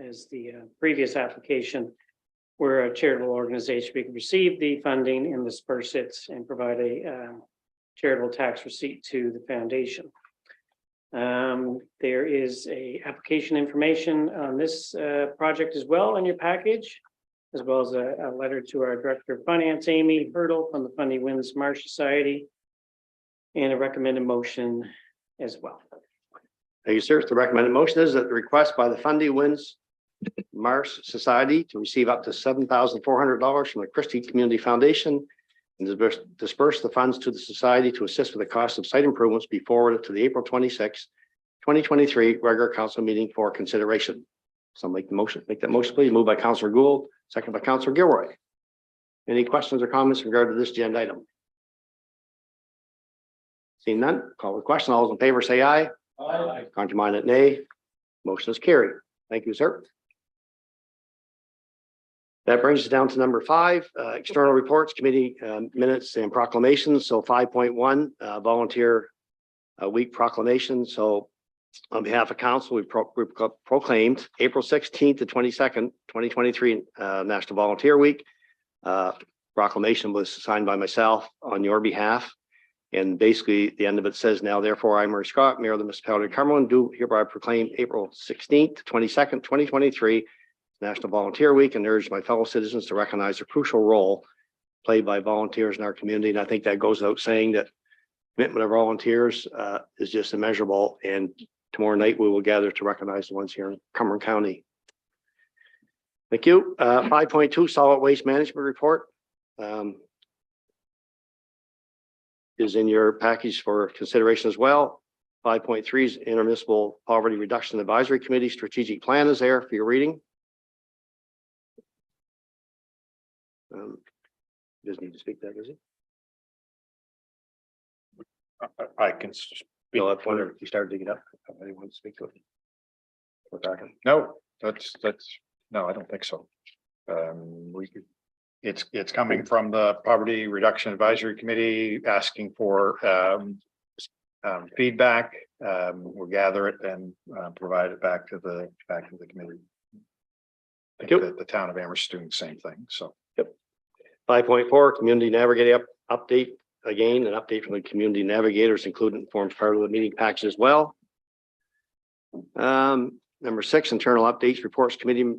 as the previous application. We're a charitable organization. We can receive the funding and disperse it and provide a charitable tax receipt to the foundation. There is a application information on this project as well in your package, as well as a letter to our Director of Finance, Amy Hurdle from the Fundy Winds Marsh Society, and a recommended motion as well. Thank you, sir. The recommended motion is that the request by the Fundy Winds Marsh Society to receive up to $7,400 from the Christie Community Foundation and disperse the funds to the society to assist with the cost of site improvements be forwarded to the April 26, 2023 regular council meeting for consideration. So make that motion, please. Moved by Councilor Gould, second by Councilor Gilroy. Any questions or comments in regard to this agenda item? Seeing none, call the question. All those in favor say aye. Aye. Contrary-minded, nay. Motion is carried. Thank you, sir. That brings us down to number 5, external reports, committee minutes and proclamations. So 5.1, volunteer week proclamation. So on behalf of council, we proclaimed April 16th to 22nd, 2023 National Volunteer Week. Proclamation was signed by myself on your behalf. And basically the end of it says, now therefore I, Murray Scott, Mayor of the Municipality of Cumberland, do hereby proclaim April 16th to 22nd, 2023 National Volunteer Week, and urge my fellow citizens to recognize the crucial role played by volunteers in our community. And I think that goes without saying that commitment of volunteers is just immeasurable. And tomorrow night we will gather to recognize the ones here in Cumberland County. Thank you. 5.2 solid waste management report is in your package for consideration as well. 5.3 is Intermunicipal Poverty Reduction Advisory Committee strategic plan is there for your reading. Doesn't need to speak that, does he? I can speak. No, that's wonder if you started digging up. Anyone to speak to it? We're talking. No, no, I don't think so. It's coming from the Poverty Reduction Advisory Committee asking for feedback. We'll gather it and provide it back to the committee. I think that the town of Amherst is doing the same thing, so. 5.4, community navigator update. Again, an update from the community navigators included forms part of the meeting package as well. Number 6, internal updates, reports, committee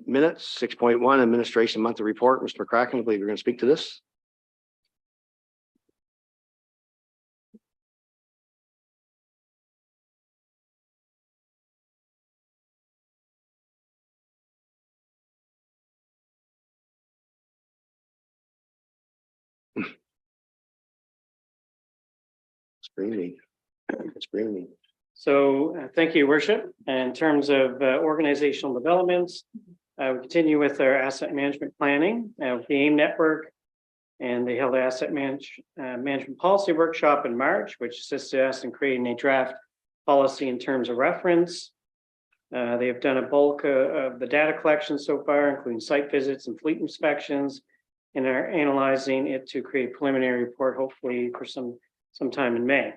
minutes. 6.1, administration monthly report. Mr. McCracken, I believe you're going to speak to this. Screening. Screening. So thank you, Worship. In terms of organizational developments, we continue with our asset management planning, with the AIM network. And they held an asset management policy workshop in March, which assisted us in creating a draft policy in terms of reference. They have done a bulk of the data collection so far, including site visits and fleet inspections, and are analyzing it to create a preliminary report, hopefully for sometime in May.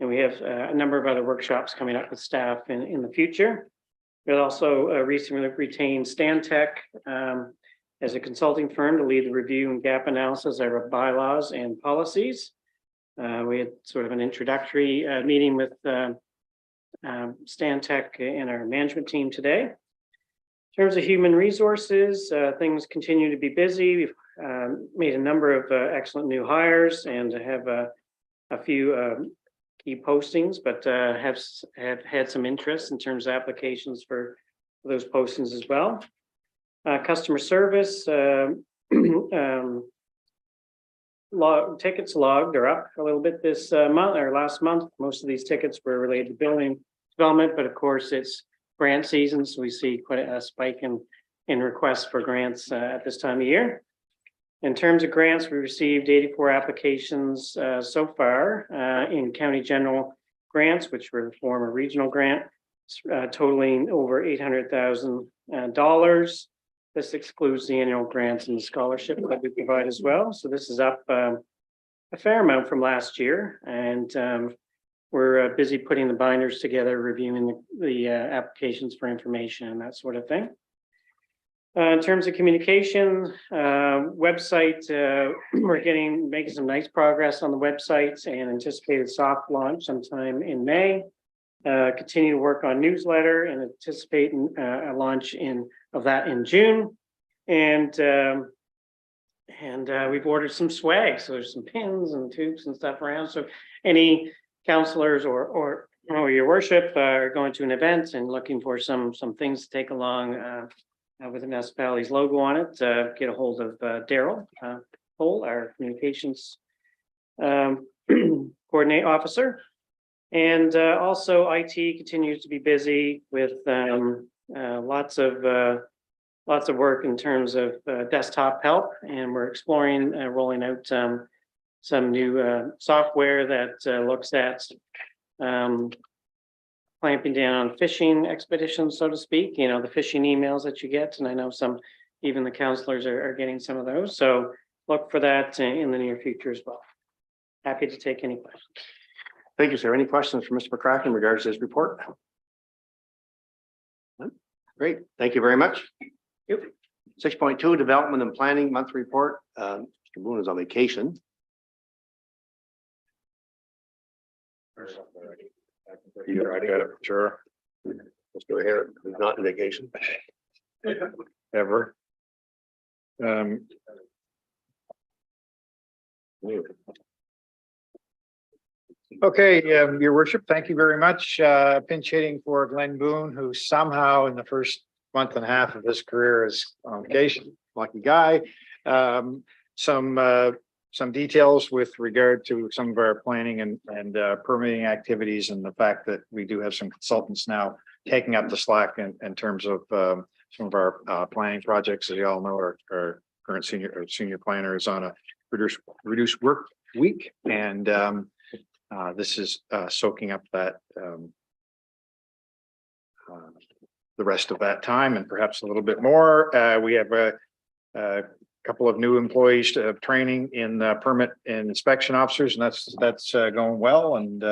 And we have a number of other workshops coming up with staff in the future. We also recently retained Stantec as a consulting firm to lead the review and gap analysis of our bylaws and policies. We had sort of an introductory meeting with Stantec and our management team today. In terms of human resources, things continue to be busy. We've made a number of excellent new hires and have a few key postings, but have had some interest in terms of applications for those postings as well. Customer service, tickets logged are up a little bit this month or last month. Most of these tickets were related to building development, but of course it's grant season, so we see quite a spike in requests for grants at this time of year. In terms of grants, we received 84 applications so far in county general grants, which were the form of regional grant, totaling over $800,000. This excludes the annual grants and the scholarship that we provide as well. So this is up a fair amount from last year, and we're busy putting the binders together, reviewing the applications for information and that sort of thing. In terms of communication, website, we're making some nice progress on the websites and anticipated soft launch sometime in May. Continue to work on newsletter and anticipate a launch of that in June. And we've ordered some swag, so there's some pins and tubes and stuff around. So any counselors or your worship are going to an event and looking for some things to take along with the municipality's logo on it, get a hold of Daryl Cole, our communications coordinate officer. And also IT continues to be busy with lots of work in terms of desktop help, and we're exploring rolling out some new software that looks at clamping down on phishing expeditions, so to speak, the phishing emails that you get. And I know even the counselors are getting some of those. So look for that in the near future as well. Happy to take any questions. Thank you, sir. Any questions for Mr. McCracken in regards to his report? Great. Thank you very much. Yep. 6.2, development and planning monthly report. Mr. Boone is on vacation. You got it, sure. Let's go ahead. He's not on vacation. Ever. Okay, your worship, thank you very much. Pinch hitting for Glenn Boone, who somehow in the first month and a half of his career is on vacation. Lucky guy. Some details with regard to some of our planning and permitting activities, and the fact that we do have some consultants now taking up the slack in terms of some of our planning projects. As you all know, our current senior planner is on a reduced work week, and this is soaking up that the rest of that time and perhaps a little bit more. We have a couple of new employees to training in permit and inspection officers, and that's going well. And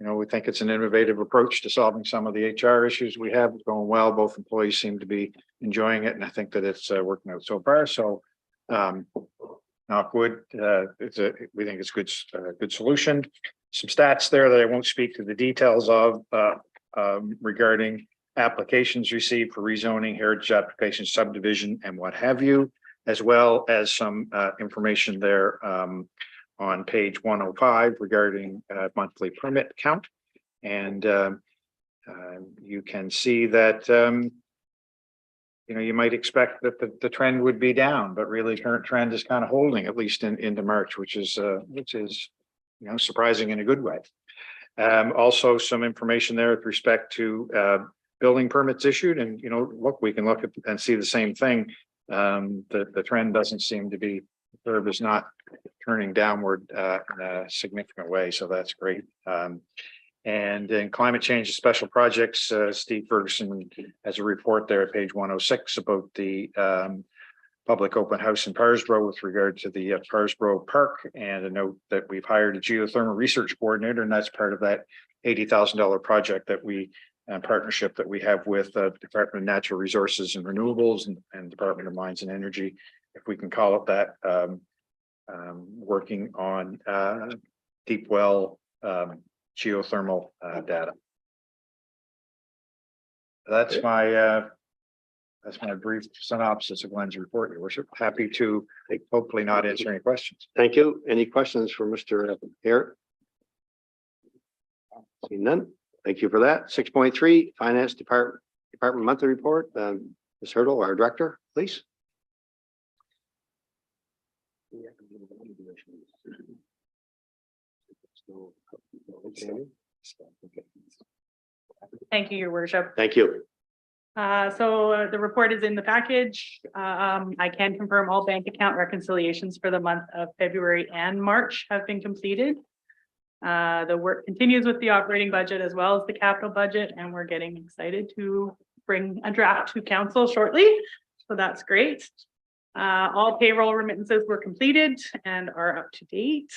we think it's an innovative approach to solving some of the HR issues we have. Going well. Both employees seem to be enjoying it, and I think that it's working out so far. So, knock wood, we think it's good solution. Some stats there that I won't speak to the details of regarding applications received for rezoning, heritage application, subdivision, and what have you, as well as some information there on page 105 regarding monthly permit count. And you can see that you might expect that the trend would be down, but really current trend is kind of holding, at least into March, which is surprising in a good way. Also some information there with respect to building permits issued, and look, we can look at and see the same thing. The trend doesn't seem to be, the curve is not turning downward in a significant way, so that's great. And in climate change and special projects, Steve Ferguson has a report there at page 106 about the public open house in Parsbro with regard to the Parsbro Park, and a note that we've hired a geothermal research coordinator, and that's part of that $80,000 project that we partnership that we have with the Department of Natural Resources and Renewables and Department of Mines and Energy, if we can call it that, working on deep well geothermal data. That's my brief synopsis of Glenn's report, Your Worship. Happy to hopefully not answer any questions. Thank you. Any questions for Mr. Garrett? Seeing none. Thank you for that. 6.3 Finance Department monthly report. Ms. Hurdle, our director, please. Thank you, Your Worship. Thank you. The report is in the package. I can confirm all bank account reconciliations for the month of February and March have been completed. The work continues with the operating budget as well as the capital budget, and we're getting excited to bring a draft to council shortly. So that's great. All payroll remittances were completed and are up to date.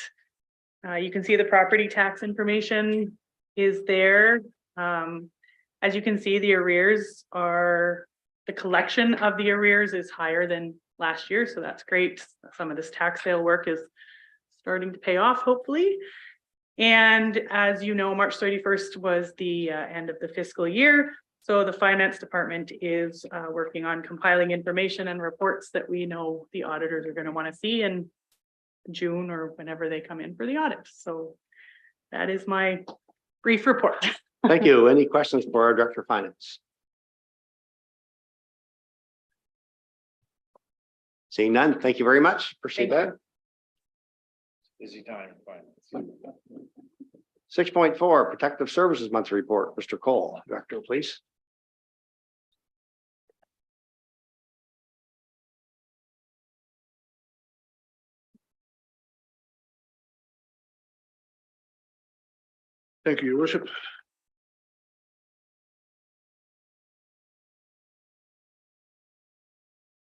You can see the property tax information is there. As you can see, the collection of the arrears is higher than last year. So that's great. Some of this tax sale work is starting to pay off, hopefully. And as you know, March 31st was the end of the fiscal year. So the finance department is working on compiling information and reports that we know the auditors are going to want to see in June or whenever they come in for the audit. So that is my brief report. Thank you. Any questions for our Director of Finance? Seeing none, thank you very much. Appreciate that. Busy time. 6.4 Protective Services monthly report. Mr. Cole, Director, please. Thank you, Your Worship.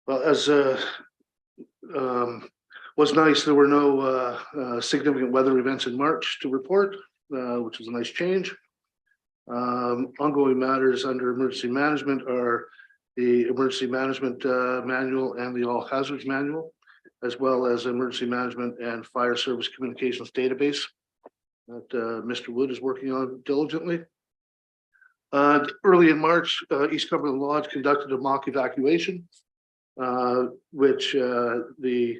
Well, as was nice, there were no significant weather events in March to report, which was a nice change. Ongoing matters under emergency management are the emergency management manual and the all hazards manual, as well as emergency management and fire service communications database that Mr. Wood is working on diligently. Early in March, East Cumberland Lodge conducted a mock evacuation, which the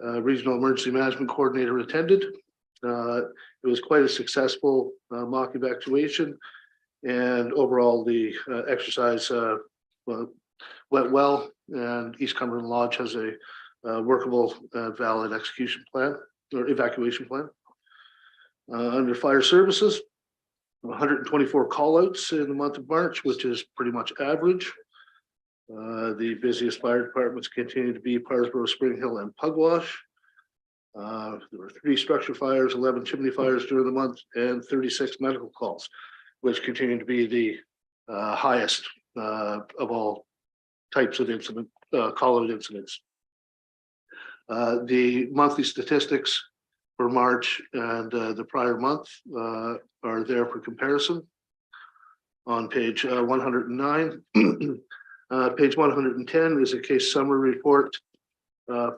Regional Emergency Management Coordinator attended. It was quite a successful mock evacuation, and overall the exercise went well, and East Cumberland Lodge has a workable, valid execution plan or evacuation plan. Under fire services, 124 callouts in the month of March, which is pretty much average. The busiest fire departments continue to be Parsbro, Spring Hill, and Pugwash. There were 3 structure fires, 11 chimney fires during the month, and 36 medical calls, which continue to be the highest of all types of incident, call out incidents. The monthly statistics for March and the prior month are there for comparison on page 109. Page 110 is a case summary report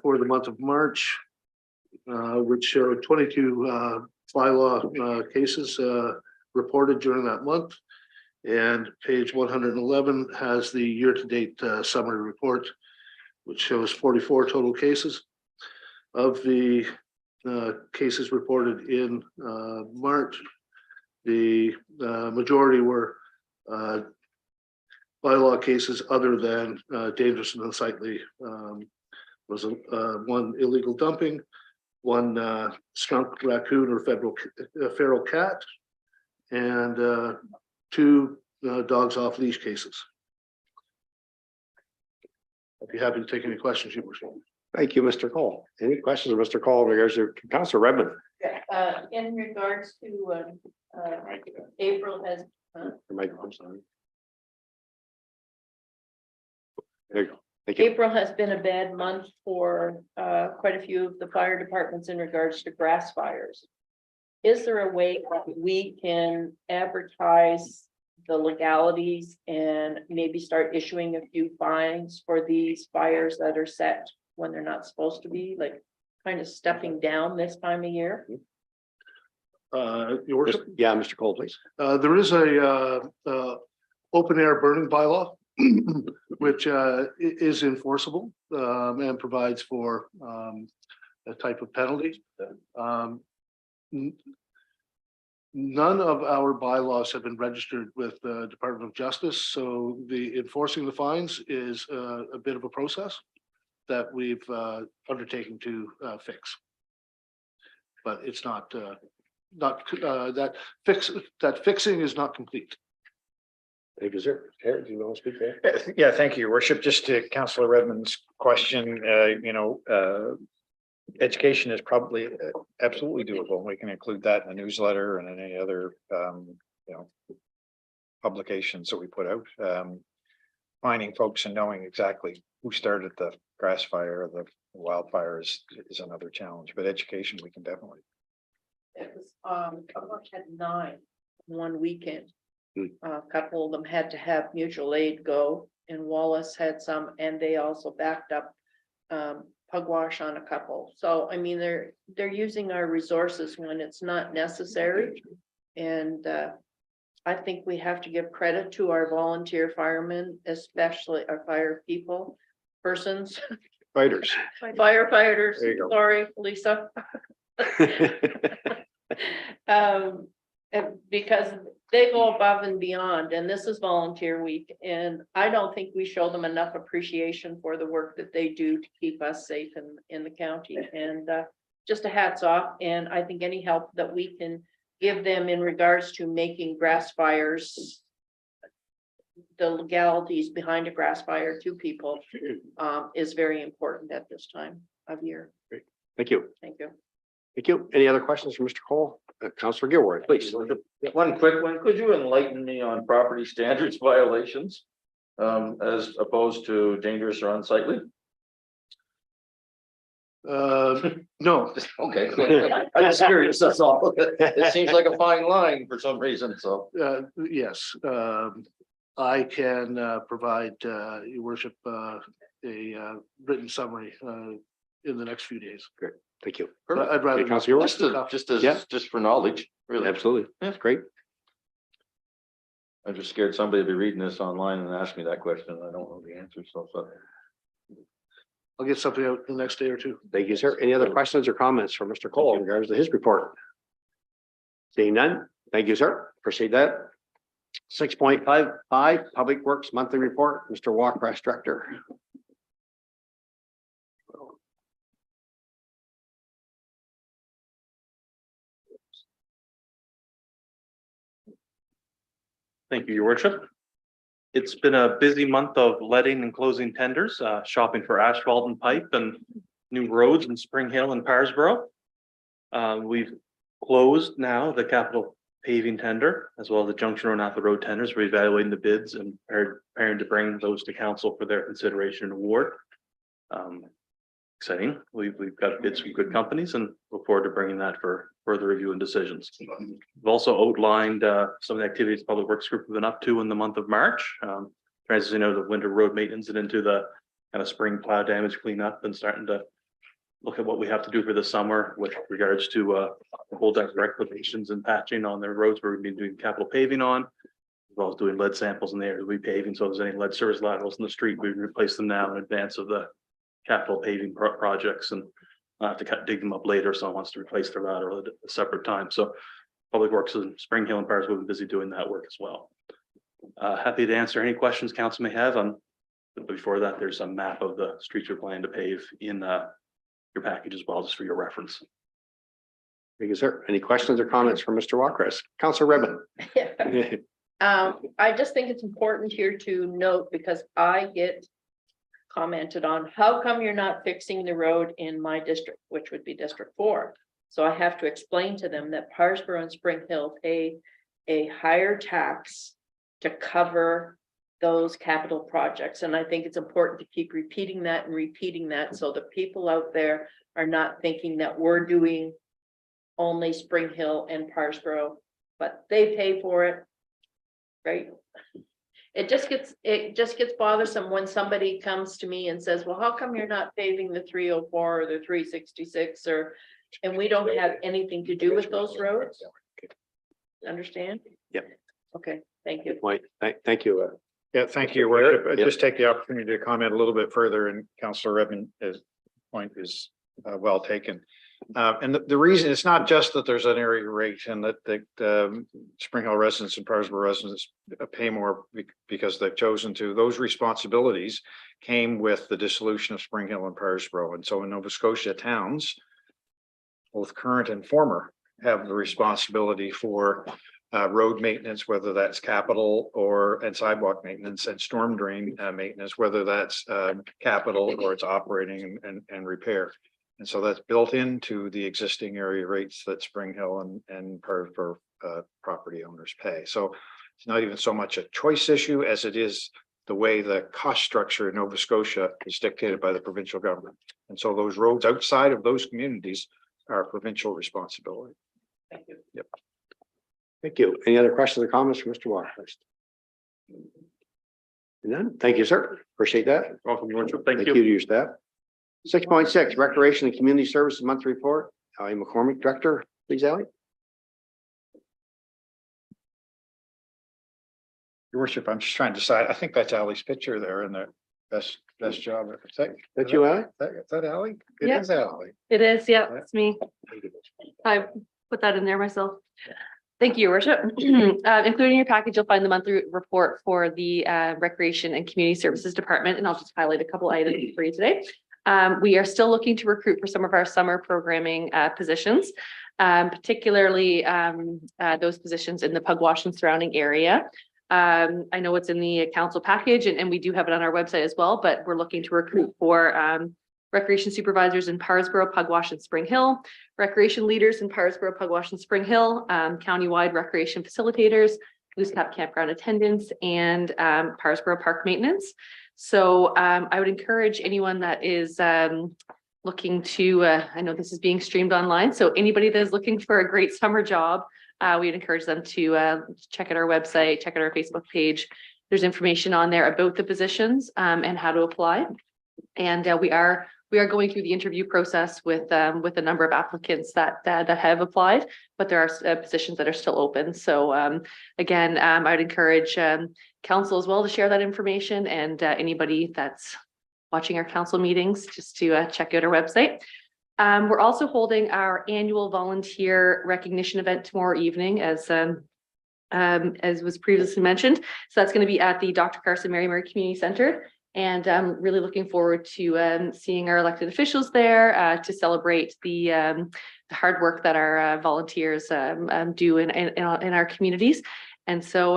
for the month of March, which showed 22 bylaw cases reported during that month. And page 111 has the year-to-date summary report, which shows 44 total cases. Of the cases reported in March, the majority were bylaw cases other than dangerous and unsightly. Was one illegal dumping, one skunk, raccoon, or feral cat, and 2 dogs off leash cases. I'd be happy to take any questions you wish. Thank you, Mr. Cole. Any questions of Mr. Cole in regards to Councilor Redmond? In regards to, April has, I'm sorry. There you go. Thank you. April has been a bad month for quite a few of the fire departments in regards to grass fires. Is there a way that we can advertise the legalities and maybe start issuing a few fines for these fires that are set when they're not supposed to be, like kind of stepping down this time of year? Your worship, Yeah, Mr. Cole, please. there is a open air burning bylaw, which is enforceable and provides for a type of penalty. None of our bylaws have been registered with the Department of Justice, so the enforcing the fines is a bit of a process that we've undertaken to fix. But it's not that fixing is not complete. Thank you, sir. Harry, do you want to speak there? Yeah, thank you, Your Worship. Just to Councillor Redmond's question, education is probably absolutely doable. We can include that in the newsletter and in any other, publications that we put out. Finding folks and knowing exactly who started the grass fire or the wildfire is another challenge, but education we can definitely. It was, Cumberland had 9 one weekend. Hmm. A couple of them had to have mutual aid go, and Wallace had some, and they also backed up pugwash on a couple. So I mean, they're using our resources when it's not necessary. And I think we have to give credit to our volunteer firemen, especially our fire people, persons, Fighters. firefighters, There you go. sorry, Lisa. And because they go above and beyond, and this is volunteer week, and I don't think we show them enough appreciation for the work that they do to keep us safe in the county. And just a hats off, and I think any help that we can give them in regards to making grass fires, the legalities behind a grass fire to people, is very important at this time of year. Thank you. Thank you. Thank you. Any other questions for Mr. Cole? Councilor Gilroy, please. One quick one, could you enlighten me on property standards violations as opposed to dangerous or unsightly? No. Okay, I'm just curious, that's all. It seems like a fine line for some reason, so. Yes, I can provide your worship a written summary in the next few days. Great. Thank you. But I'd rather. Okay, Councilor Just just for knowledge, really. Absolutely. That's great. I'm just scared somebody will be reading this online and ask me that question. I don't know the answer, so. I'll get something out the next day or two. Thank you, sir. Any other questions or comments from Mr. Cole in regards to his report? Seeing none. Thank you, sir. Appreciate that. 6.55 Public Works Monthly Report, Mr. Walker, Press Director. Thank you, Your Worship. It's been a busy month of letting and closing tenders, shopping for asphalt and pipe and new roads in Spring Hill and Parsboro. We've closed now the capital paving tender as well as the Junction Road and Atha Road tenders. We're evaluating the bids and preparing to bring those to council for their consideration and award. exciting. We've got bids from good companies and look forward to bringing that for further review and decisions. We've also outlined some of the activities Public Works Group have been up to in the month of March. Transitioning out of the winter road maintenance and into the kind of spring plow damage cleanup and starting to look at what we have to do for the summer with regards to whole deck reclamations and patching on the roads where we've been doing capital paving on. As well as doing lead samples in the area, repaving. So if there's any lead service laterals in the street, we replace them now in advance of the capital paving projects, and have to dig them up later. Someone wants to replace the lateral at a separate time. So Public Works in Spring Hill and Paris will be busy doing that work as well. Happy to answer any questions council may have. But before that, there's a map of the streets we're planning to pave in your package as well, just for your reference. Thank you, sir. Any questions or comments from Mr. Walker? Councilor Redmond. I just think it's important here to note, because I get commented on, how come you're not fixing the road in my district, which would be District 4? So I have to explain to them that Parsboro and Spring Hill pay a higher tax to cover those capital projects. And I think it's important to keep repeating that and repeating that, so the people out there are not thinking that we're doing only Spring Hill and Parsboro, but they pay for it. Right? It just gets bothersome when somebody comes to me and says, well, how come you're not paving the 304 or the 366, and we don't have anything to do with those roads? Understand? Yep. Okay, thank you. Thank you. Yeah, thank you, Your Worship. I just take the opportunity to comment a little bit further, and Councillor Redmond's point is well taken. And the reason, it's not just that there's an area rate and that Spring Hill residents and Parsboro residents pay more because they've chosen to. Those responsibilities came with the dissolution of Spring Hill and Parsboro. And so in Nova Scotia towns, both current and former, have the responsibility for road maintenance, whether that's capital and sidewalk maintenance, and storm drain maintenance, whether that's capital or it's operating and repair. And so that's built into the existing area rates that Spring Hill and Parsboro property owners pay. So it's not even so much a choice issue as it is the way the cost structure in Nova Scotia is dictated by the provincial government. And so those roads outside of those communities are provincial responsibility. Thank you. Yep. Thank you. Any other questions or comments from Mr. Walker? None. Thank you, sir. Appreciate that. Welcome, Your Worship. Thank Thank you you. to your staff. 6.6 Recreation and Community Services Monthly Report. Ali McCormick, Director. Please, Ali. Your Worship, I'm just trying to decide. I think that's Ali's picture there in the best job. That you, Ali? Is that Ali? It Yeah. is Ali. It is, yeah, it's me. I put that in there myself. Thank you, Your Worship. Including your package, you'll find the monthly report for the Recreation and Community Services Department, and I'll just highlight a couple items for you today. We are still looking to recruit for some of our summer programming positions, particularly those positions in the Pugwash and surrounding area. I know it's in the council package and we do have it on our website as well, but we're looking to recruit for recreation supervisors in Parsboro, Pugwash, and Spring Hill, recreation leaders in Parsboro, Pugwash, and Spring Hill, countywide recreation facilitators, Goose Cap campground attendants, and Parsboro park maintenance. So I would encourage anyone that is looking to, I know this is being streamed online, so anybody that is looking for a great summer job, we'd encourage them to check out our website, check out our Facebook page. There's information on there about the positions and how to apply. And we are going through the interview process with a number of applicants that have applied, but there are positions that are still open. So again, I would encourage council as well to share that information, and anybody that's watching our council meetings just to check out our website. We're also holding our annual volunteer recognition event tomorrow evening, as was previously mentioned. So that's going to be at the Dr. Carson Mary Community Center. And I'm really looking forward to seeing our elected officials there to celebrate the hard work that our volunteers do in our communities. And so,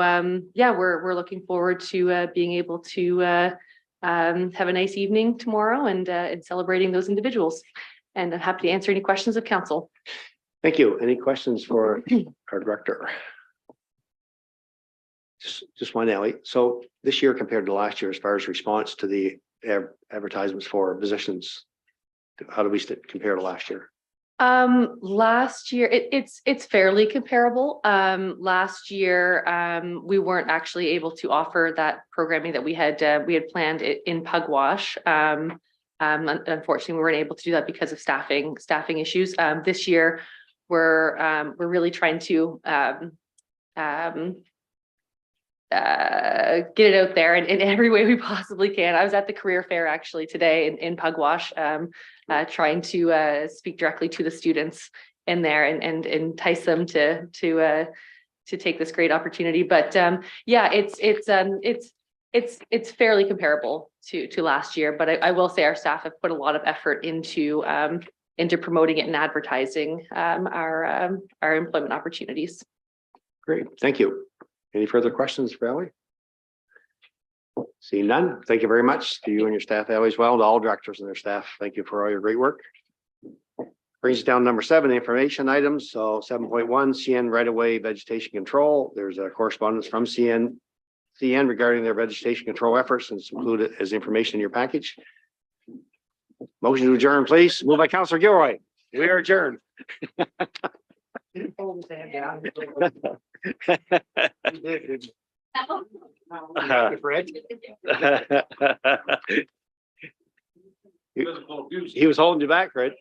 yeah, we're looking forward to being able to have a nice evening tomorrow and celebrating those individuals. And I'm happy to answer any questions of council. Thank you. Any questions for our director? Just one, Ellie. So this year compared to last year, as far as response to the advertisements for positions, How do we compare to last year? Last year, it's fairly comparable. Last year, we weren't actually able to offer that programming that we had planned in Pugwash. Unfortunately, we weren't able to do that because of staffing issues. This year, we're really trying to get it out there in every way we possibly can. I was at the career fair actually today in Pugwash, trying to speak directly to the students in there and entice them to take this great opportunity. But yeah, it's fairly comparable to last year. But I will say our staff have put a lot of effort into promoting it and advertising our employment opportunities. Great, thank you. Any further questions for Ellie? Seeing none, thank you very much to you and your staff, Ellie, as well, to all directors and their staff. Thank you for all your great work. Brings us down to number 7, information items. So 7.1, CN right-of-way vegetation control. There's a correspondence from CN regarding their vegetation control efforts, and it's included as information in your package. Motion to adjourn, please. Moved by Councillor Gilroy. We are adjourned. He was holding you back, Fred.